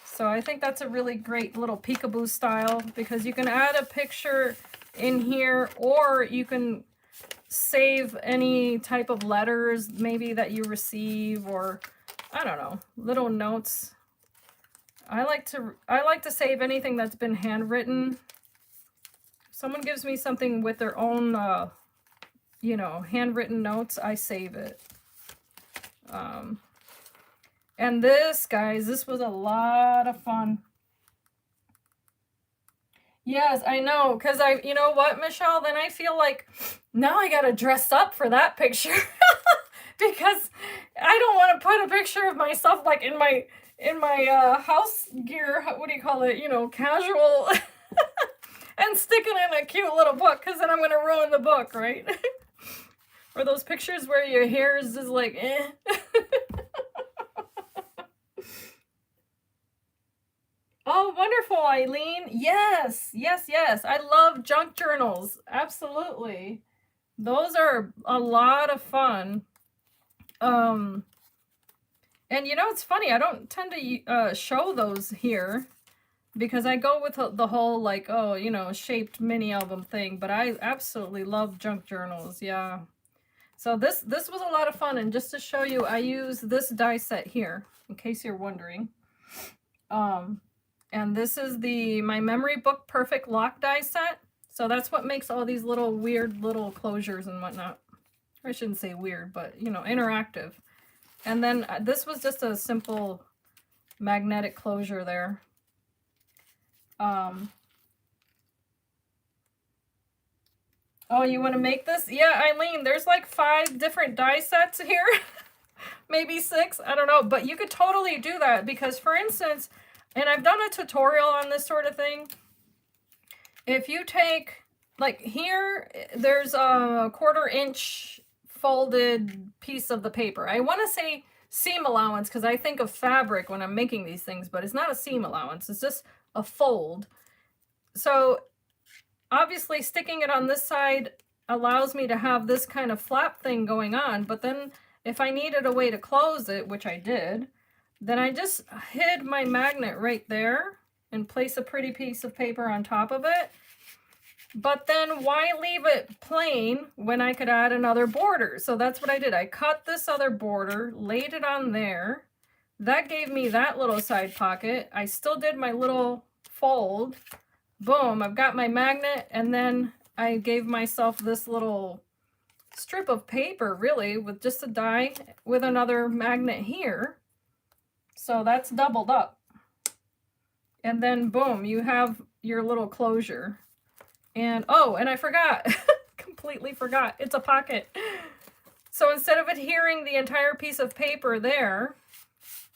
So I think that's a really great little peekaboo style because you can add a picture in here, or you can save any type of letters maybe that you receive, or I don't know, little notes. I like to save anything that's been handwritten. If someone gives me something with their own you know, handwritten notes, I save it. And this, guys, this was a lot of fun. Yes, I know, because you know what, Michelle? Then I feel like now I gotta dress up for that picture because I don't want to put a picture of myself like in my house gear. What do you call it? You know, casual, and stick it in a cute little book because then I'm gonna ruin the book, right? Or those pictures where your hair is just like, eh. Oh, wonderful, Eileen. Yes, yes, yes. I love junk journals. Absolutely. Those are a lot of fun. And you know, it's funny. I don't tend to show those here because I go with the whole like, oh, you know, shaped mini album thing. But I absolutely love junk journals. Yeah. So this was a lot of fun. And just to show you, I use this die set here in case you're wondering. And this is my Memory Book Perfect Lock die set. So that's what makes all these little weird little closures and whatnot. I shouldn't say weird, but, you know, interactive. And then this was just a simple magnetic closure there. Oh, you want to make this? Yeah, Eileen, there's like 5 different die sets here. Maybe 6, I don't know. But you could totally do that because, for instance, and I've done a tutorial on this sort of thing. If you take, like here, there's a 1/4 inch folded piece of the paper. I want to say seam allowance because I think of fabric when I'm making these things, but it's not a seam allowance. It's just a fold. So obviously sticking it on this side allows me to have this kind of flap thing going on. But then if I needed a way to close it, which I did, then I just hid my magnet right there and place a pretty piece of paper on top of it. But then why leave it plain when I could add another border? So that's what I did. I cut this other border, laid it on there. That gave me that little side pocket. I still did my little fold. Boom, I've got my magnet, and then I gave myself this little strip of paper, really, with just a die with another magnet here. So that's doubled up. And then boom, you have your little closure. And oh, and I forgot, completely forgot, it's a pocket. So instead of adhering the entire piece of paper there,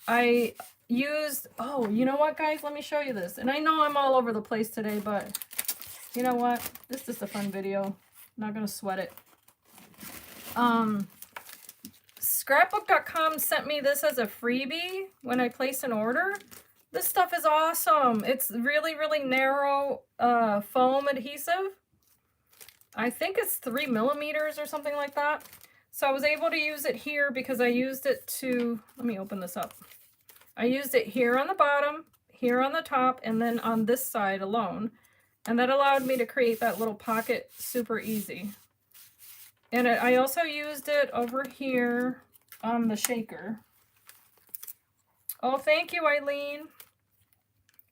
I used, oh, you know what, guys, let me show you this. And I know I'm all over the place today, but you know what? This is just a fun video. I'm not gonna sweat it. Scrapbook.com sent me this as a freebie when I place an order. This stuff is awesome. It's really, really narrow foam adhesive. I think it's 3 millimeters or something like that. So I was able to use it here because I used it to, let me open this up. I used it here on the bottom, here on the top, and then on this side alone. And that allowed me to create that little pocket super easy. And I also used it over here on the shaker. Oh, thank you, Eileen.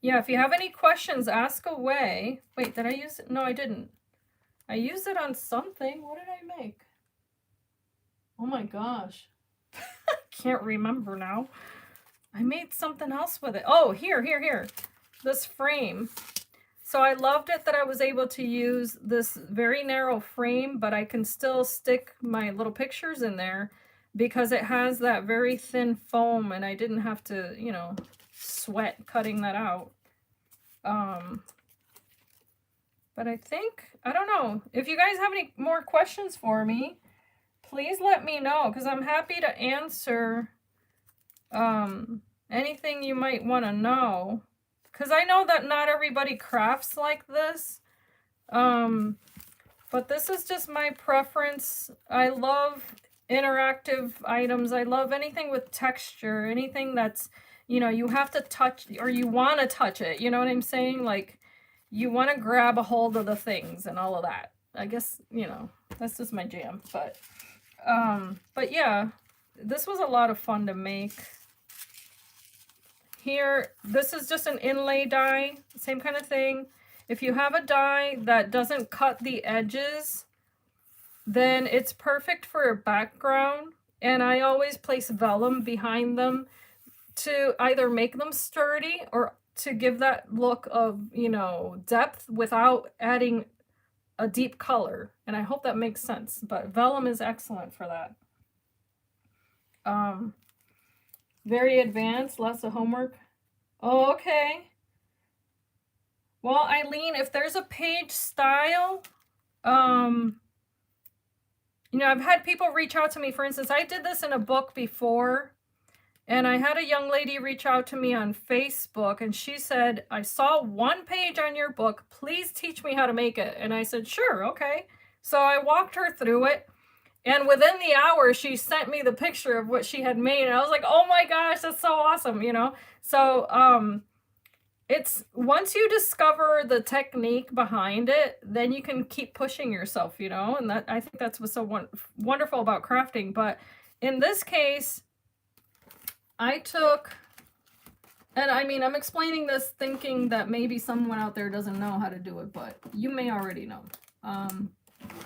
Yeah, if you have any questions, ask away. Wait, did I use it? No, I didn't. I used it on something. What did I make? Oh my gosh. I can't remember now. I made something else with it. Oh, here. This frame. So I loved it that I was able to use this very narrow frame, but I can still stick my little pictures in there because it has that very thin foam and I didn't have to, you know, sweat cutting that out. But I think, I don't know, if you guys have any more questions for me, please let me know because I'm happy to answer anything you might want to know. Because I know that not everybody crafts like this. But this is just my preference. I love interactive items. I love anything with texture, anything that's, you know, you have to touch or you want to touch it. You know what I'm saying? Like, you want to grab a hold of the things and all of that. I guess, you know, that's just my jam. But yeah, this was a lot of fun to make. Here, this is just an inlay die, same kind of thing. If you have a die that doesn't cut the edges, then it's perfect for a background. And I always place vellum behind them to either make them sturdy or to give that look of, you know, depth without adding a deep color. And I hope that makes sense, but vellum is excellent for that. Very advanced, lots of homework. Oh, okay. Well, Eileen, if there's a page style, you know, I've had people reach out to me. For instance, I did this in a book before, and I had a young lady reach out to me on Facebook, and she said, I saw one page on your book. Please teach me how to make it. And I said, sure, okay. So I walked her through it. And within the hour, she sent me the picture of what she had made. And I was like, oh my gosh, that's so awesome, you know? So it's once you discover the technique behind it, then you can keep pushing yourself, you know? And that I think that's what's so wonderful about crafting. But in this case, I took, and I mean, I'm explaining this thinking that maybe someone out there doesn't know how to do it, but you may already know.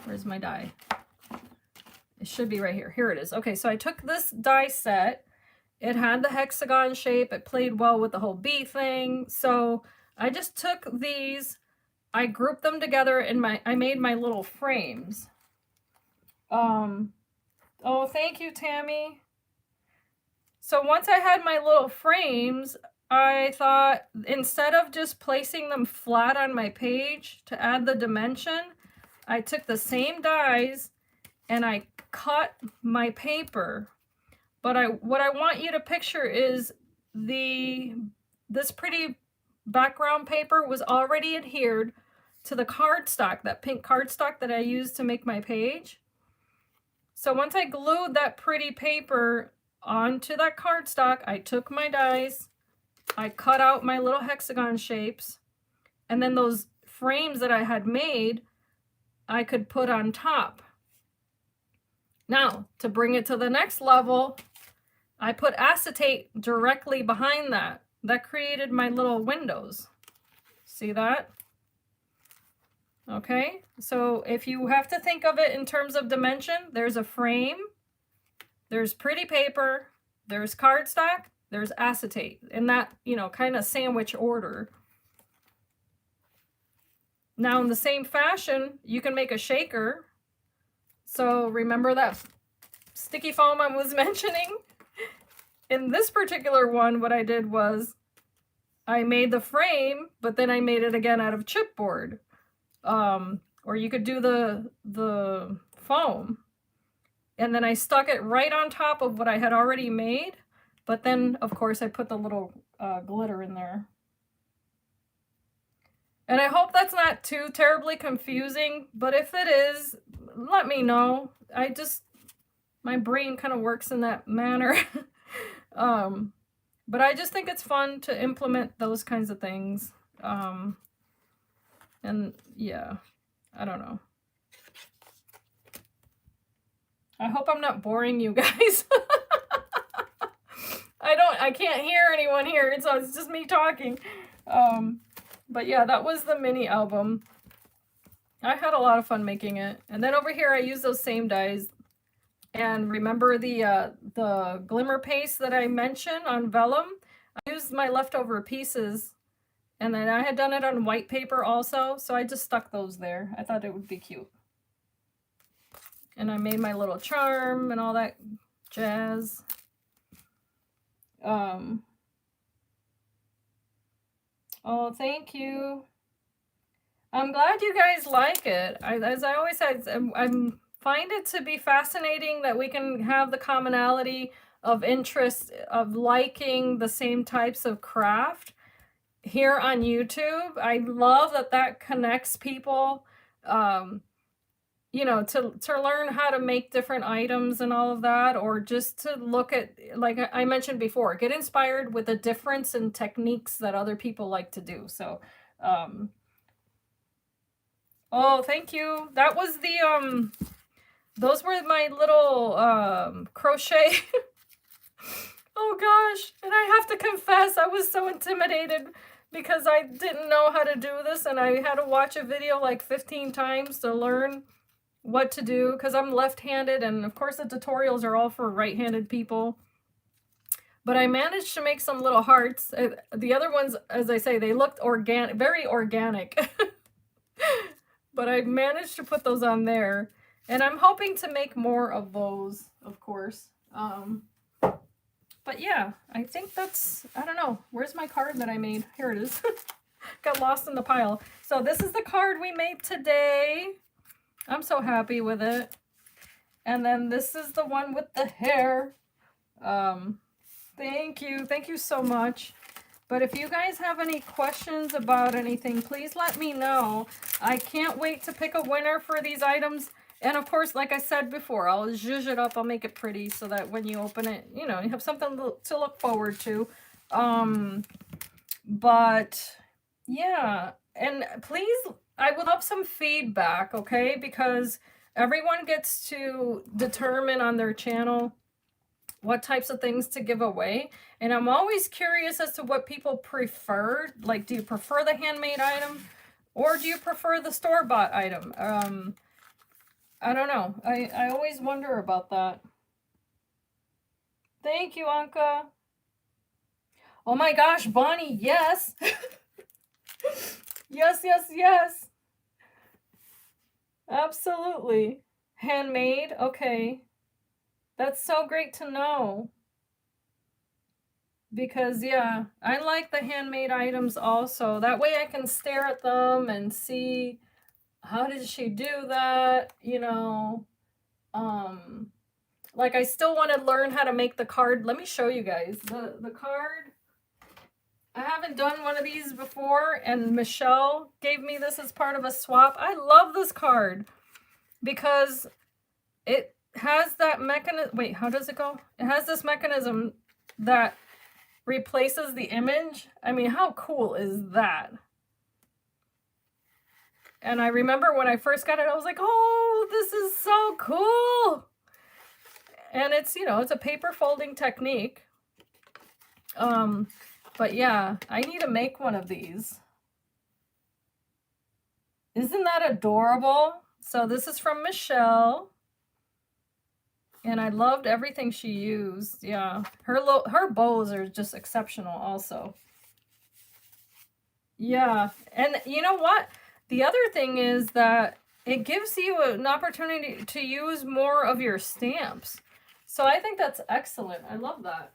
Where's my die? It should be right here. Here it is. Okay, so I took this die set. It had the hexagon shape. It played well with the whole bee thing. So I just took these, I grouped them together, and I made my little frames. Oh, thank you, Tammy. So once I had my little frames, I thought instead of just placing them flat on my page to add the dimension, I took the same dies and I cut my paper. But what I want you to picture is this pretty background paper was already adhered to the cardstock, that pink cardstock that I used to make my page. So once I glued that pretty paper onto that cardstock, I took my dies, I cut out my little hexagon shapes, and then those frames that I had made, I could put on top. Now, to bring it to the next level, I put acetate directly behind that. That created my little windows. See that? Okay, so if you have to think of it in terms of dimension, there's a frame, there's pretty paper, there's cardstock, there's acetate, in that, you know, kind of sandwich order. Now, in the same fashion, you can make a shaker. So remember that sticky foam I was mentioning? In this particular one, what I did was I made the frame, but then I made it again out of chipboard. Or you could do the foam. And then I stuck it right on top of what I had already made. But then, of course, I put the little glitter in there. And I hope that's not too terribly confusing, but if it is, let me know. my brain kind of works in that manner. But I just think it's fun to implement those kinds of things. And yeah, I don't know. I hope I'm not boring you guys. I can't hear anyone here, so it's just me talking. But yeah, that was the mini album. I had a lot of fun making it. And then over here I used those same dies. And remember the glimmer paste that I mentioned on vellum? I used my leftover pieces, and then I had done it on white paper also, so I just stuck those there. I thought it would be cute. And I made my little charm and all that jazz. Oh, thank you. I'm glad you guys like it. As I always said, I find it to be fascinating that we can have the commonality of interest, of liking the same types of craft here on YouTube. I love that that connects people, you know, to learn how to make different items and all of that, or just to look at, like I mentioned before, get inspired with the difference in techniques that other people like to do. So, oh, thank you. That was the, those were my little, crochet. Oh gosh. And I have to confess, I was so intimidated because I didn't know how to do this, and I had to watch a video like 15 times to learn what to do, because I'm left-handed, and of course the tutorials are all for right-handed people. But I managed to make some little hearts. The other ones, as I say, they looked organic, very organic. But I managed to put those on there, and I'm hoping to make more of those, of course. But yeah, I think that's, I don't know, where's my card that I made? Here it is. Got lost in the pile. So this is the card we made today. I'm so happy with it. And then this is the one with the hair. Thank you so much. But if you guys have any questions about anything, please let me know. I can't wait to pick a winner for these items. And of course, like I said before, I'll zhuzh it up, I'll make it pretty so that when you open it, you know, you have something to look forward to. But yeah, and please, I would love some feedback, okay? Because everyone gets to determine on their channel what types of things to give away. And I'm always curious as to what people prefer. Like, do you prefer the handmade item, or do you prefer the store-bought item? I don't know. I always wonder about that. Thank you, Anka. Oh my gosh, Bonnie, yes. Yes. Absolutely. Handmade, okay. That's so great to know. Because, yeah, I like the handmade items also. That way I can stare at them and see, how did she do that? You know, like I still want to learn how to make the card. Let me show you guys the card. I haven't done one of these before, and Michelle gave me this as part of a swap. I love this card because it has that mechanism. Wait, how does it go? It has this mechanism that replaces the image. I mean, how cool is that? And I remember when I first got it, I was like, oh, this is so cool. And it's, you know, it's a paper folding technique. But yeah, I need to make one of these. Isn't that adorable? So this is from Michelle. And I loved everything she used. Yeah, her bows are just exceptional also. Yeah, and you know what? The other thing is that it gives you an opportunity to use more of your stamps. So I think that's excellent. I love that.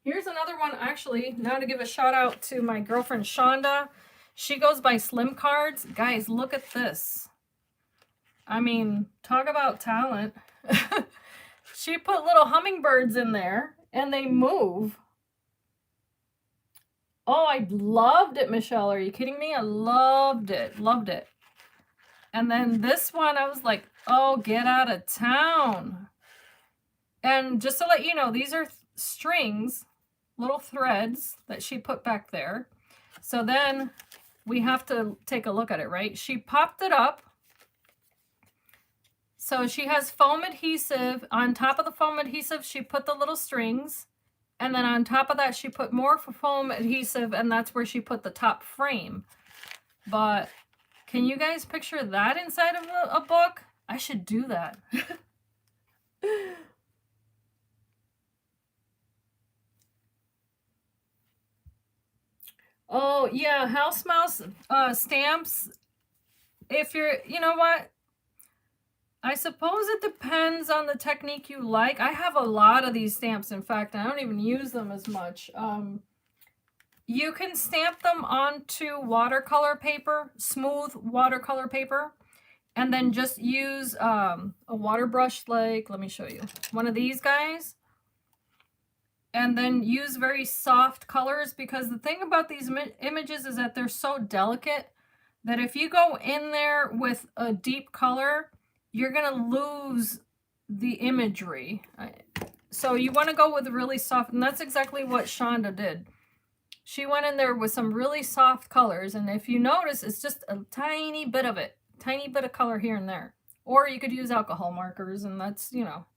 Here's another one, actually, now to give a shout out to my girlfriend Shonda. She goes by Slim Cards. Guys, look at this. I mean, talk about talent. She put little hummingbirds in there and they move. Oh, I loved it, Michelle. Are you kidding me? I loved it. Loved it. And then this one, I was like, oh, get out of town. And just to let you know, these are strings, little threads that she put back there. So then we have to take a look at it, right? She popped it up. So she has foam adhesive. On top of the foam adhesive, she put the little strings. And then on top of that, she put more foam adhesive, and that's where she put the top frame. But can you guys picture that inside of a book? I should do that. Oh, yeah, house mouse stamps. If you're, you know what? I suppose it depends on the technique you like. I have a lot of these stamps, in fact, I don't even use them as much. You can stamp them onto watercolor paper, smooth watercolor paper, and then just use a water brush, like, let me show you, one of these guys. And then use very soft colors, because the thing about these images is that they're so delicate that if you go in there with a deep color, you're going to lose the imagery. So you want to go with really soft, and that's exactly what Shonda did. She went in there with some really soft colors, and if you notice, it's just a tiny bit of it, tiny bit of color here and there. Or you could use alcohol markers, and that's, you know,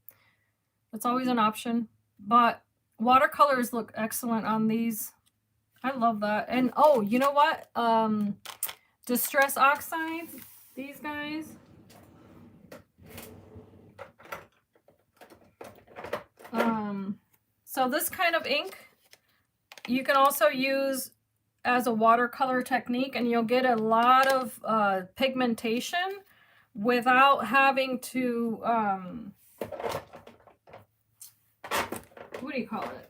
that's always an option. But watercolors look excellent on these. I love that. And oh, you know what? Distress oxides, these guys. So this kind of ink you can also use as a watercolor technique, and you'll get a lot of pigmentation without having to, what do you call it?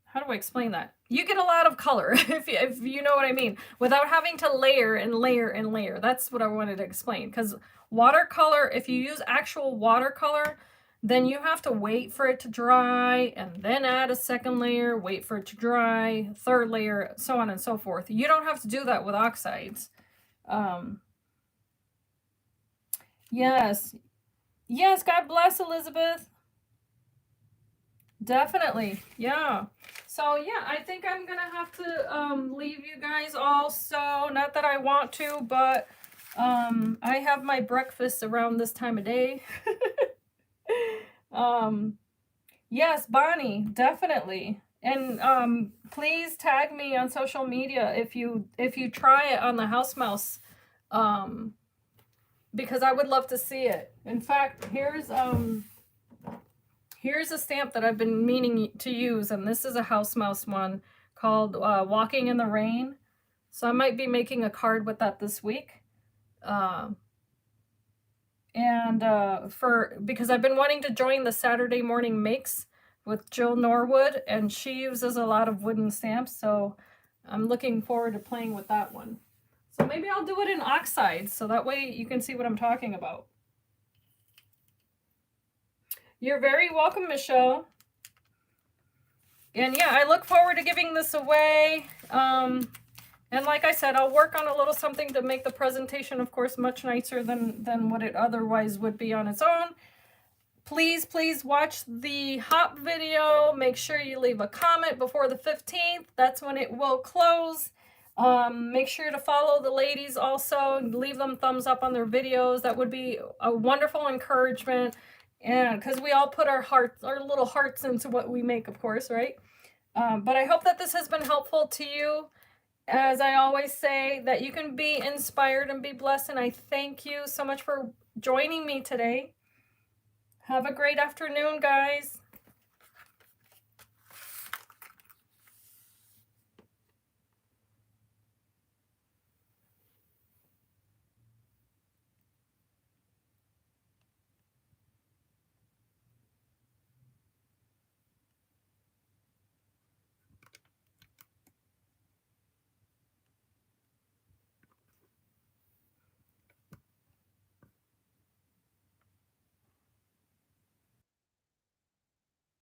How do I explain that? You get a lot of color, if you know what I mean, without having to layer and layer and layer. That's what I wanted to explain, because watercolor, if you use actual watercolor, then you have to wait for it to dry and then add a second layer, wait for it to dry, third layer, so on and so forth. You don't have to do that with oxides. Yes. Yes, God bless, Elizabeth. Definitely. Yeah. So yeah, I think I'm gonna have to leave you guys also. Not that I want to, but I have my breakfast around this time of day. Yes, Bonnie, definitely. And please tag me on social media if you try it on the house mouse, because I would love to see it. In fact, here's a stamp that I've been meaning to use, and this is a house mouse one called Walking in the Rain. So I might be making a card with that this week. Because I've been wanting to join the Saturday Morning Makes with Jill Norwood, and she uses a lot of wooden stamps, so I'm looking forward to playing with that one. So maybe I'll do it in oxides, so that way you can see what I'm talking about. You're very welcome, Michelle. And yeah, I look forward to giving this away. And like I said, I'll work on a little something to make the presentation, of course, much nicer than what it otherwise would be on its own. Please, please watch the hop video. Make sure you leave a comment before the 15th. That's when it will close. Make sure to follow the ladies also. Leave them thumbs up on their videos. That would be a wonderful encouragement. And because we all put our hearts, our little hearts into what we make, of course, right? But I hope that this has been helpful to you. As I always say, that you can be inspired and be blessed, and I thank you so much for joining me today. Have a great afternoon, guys.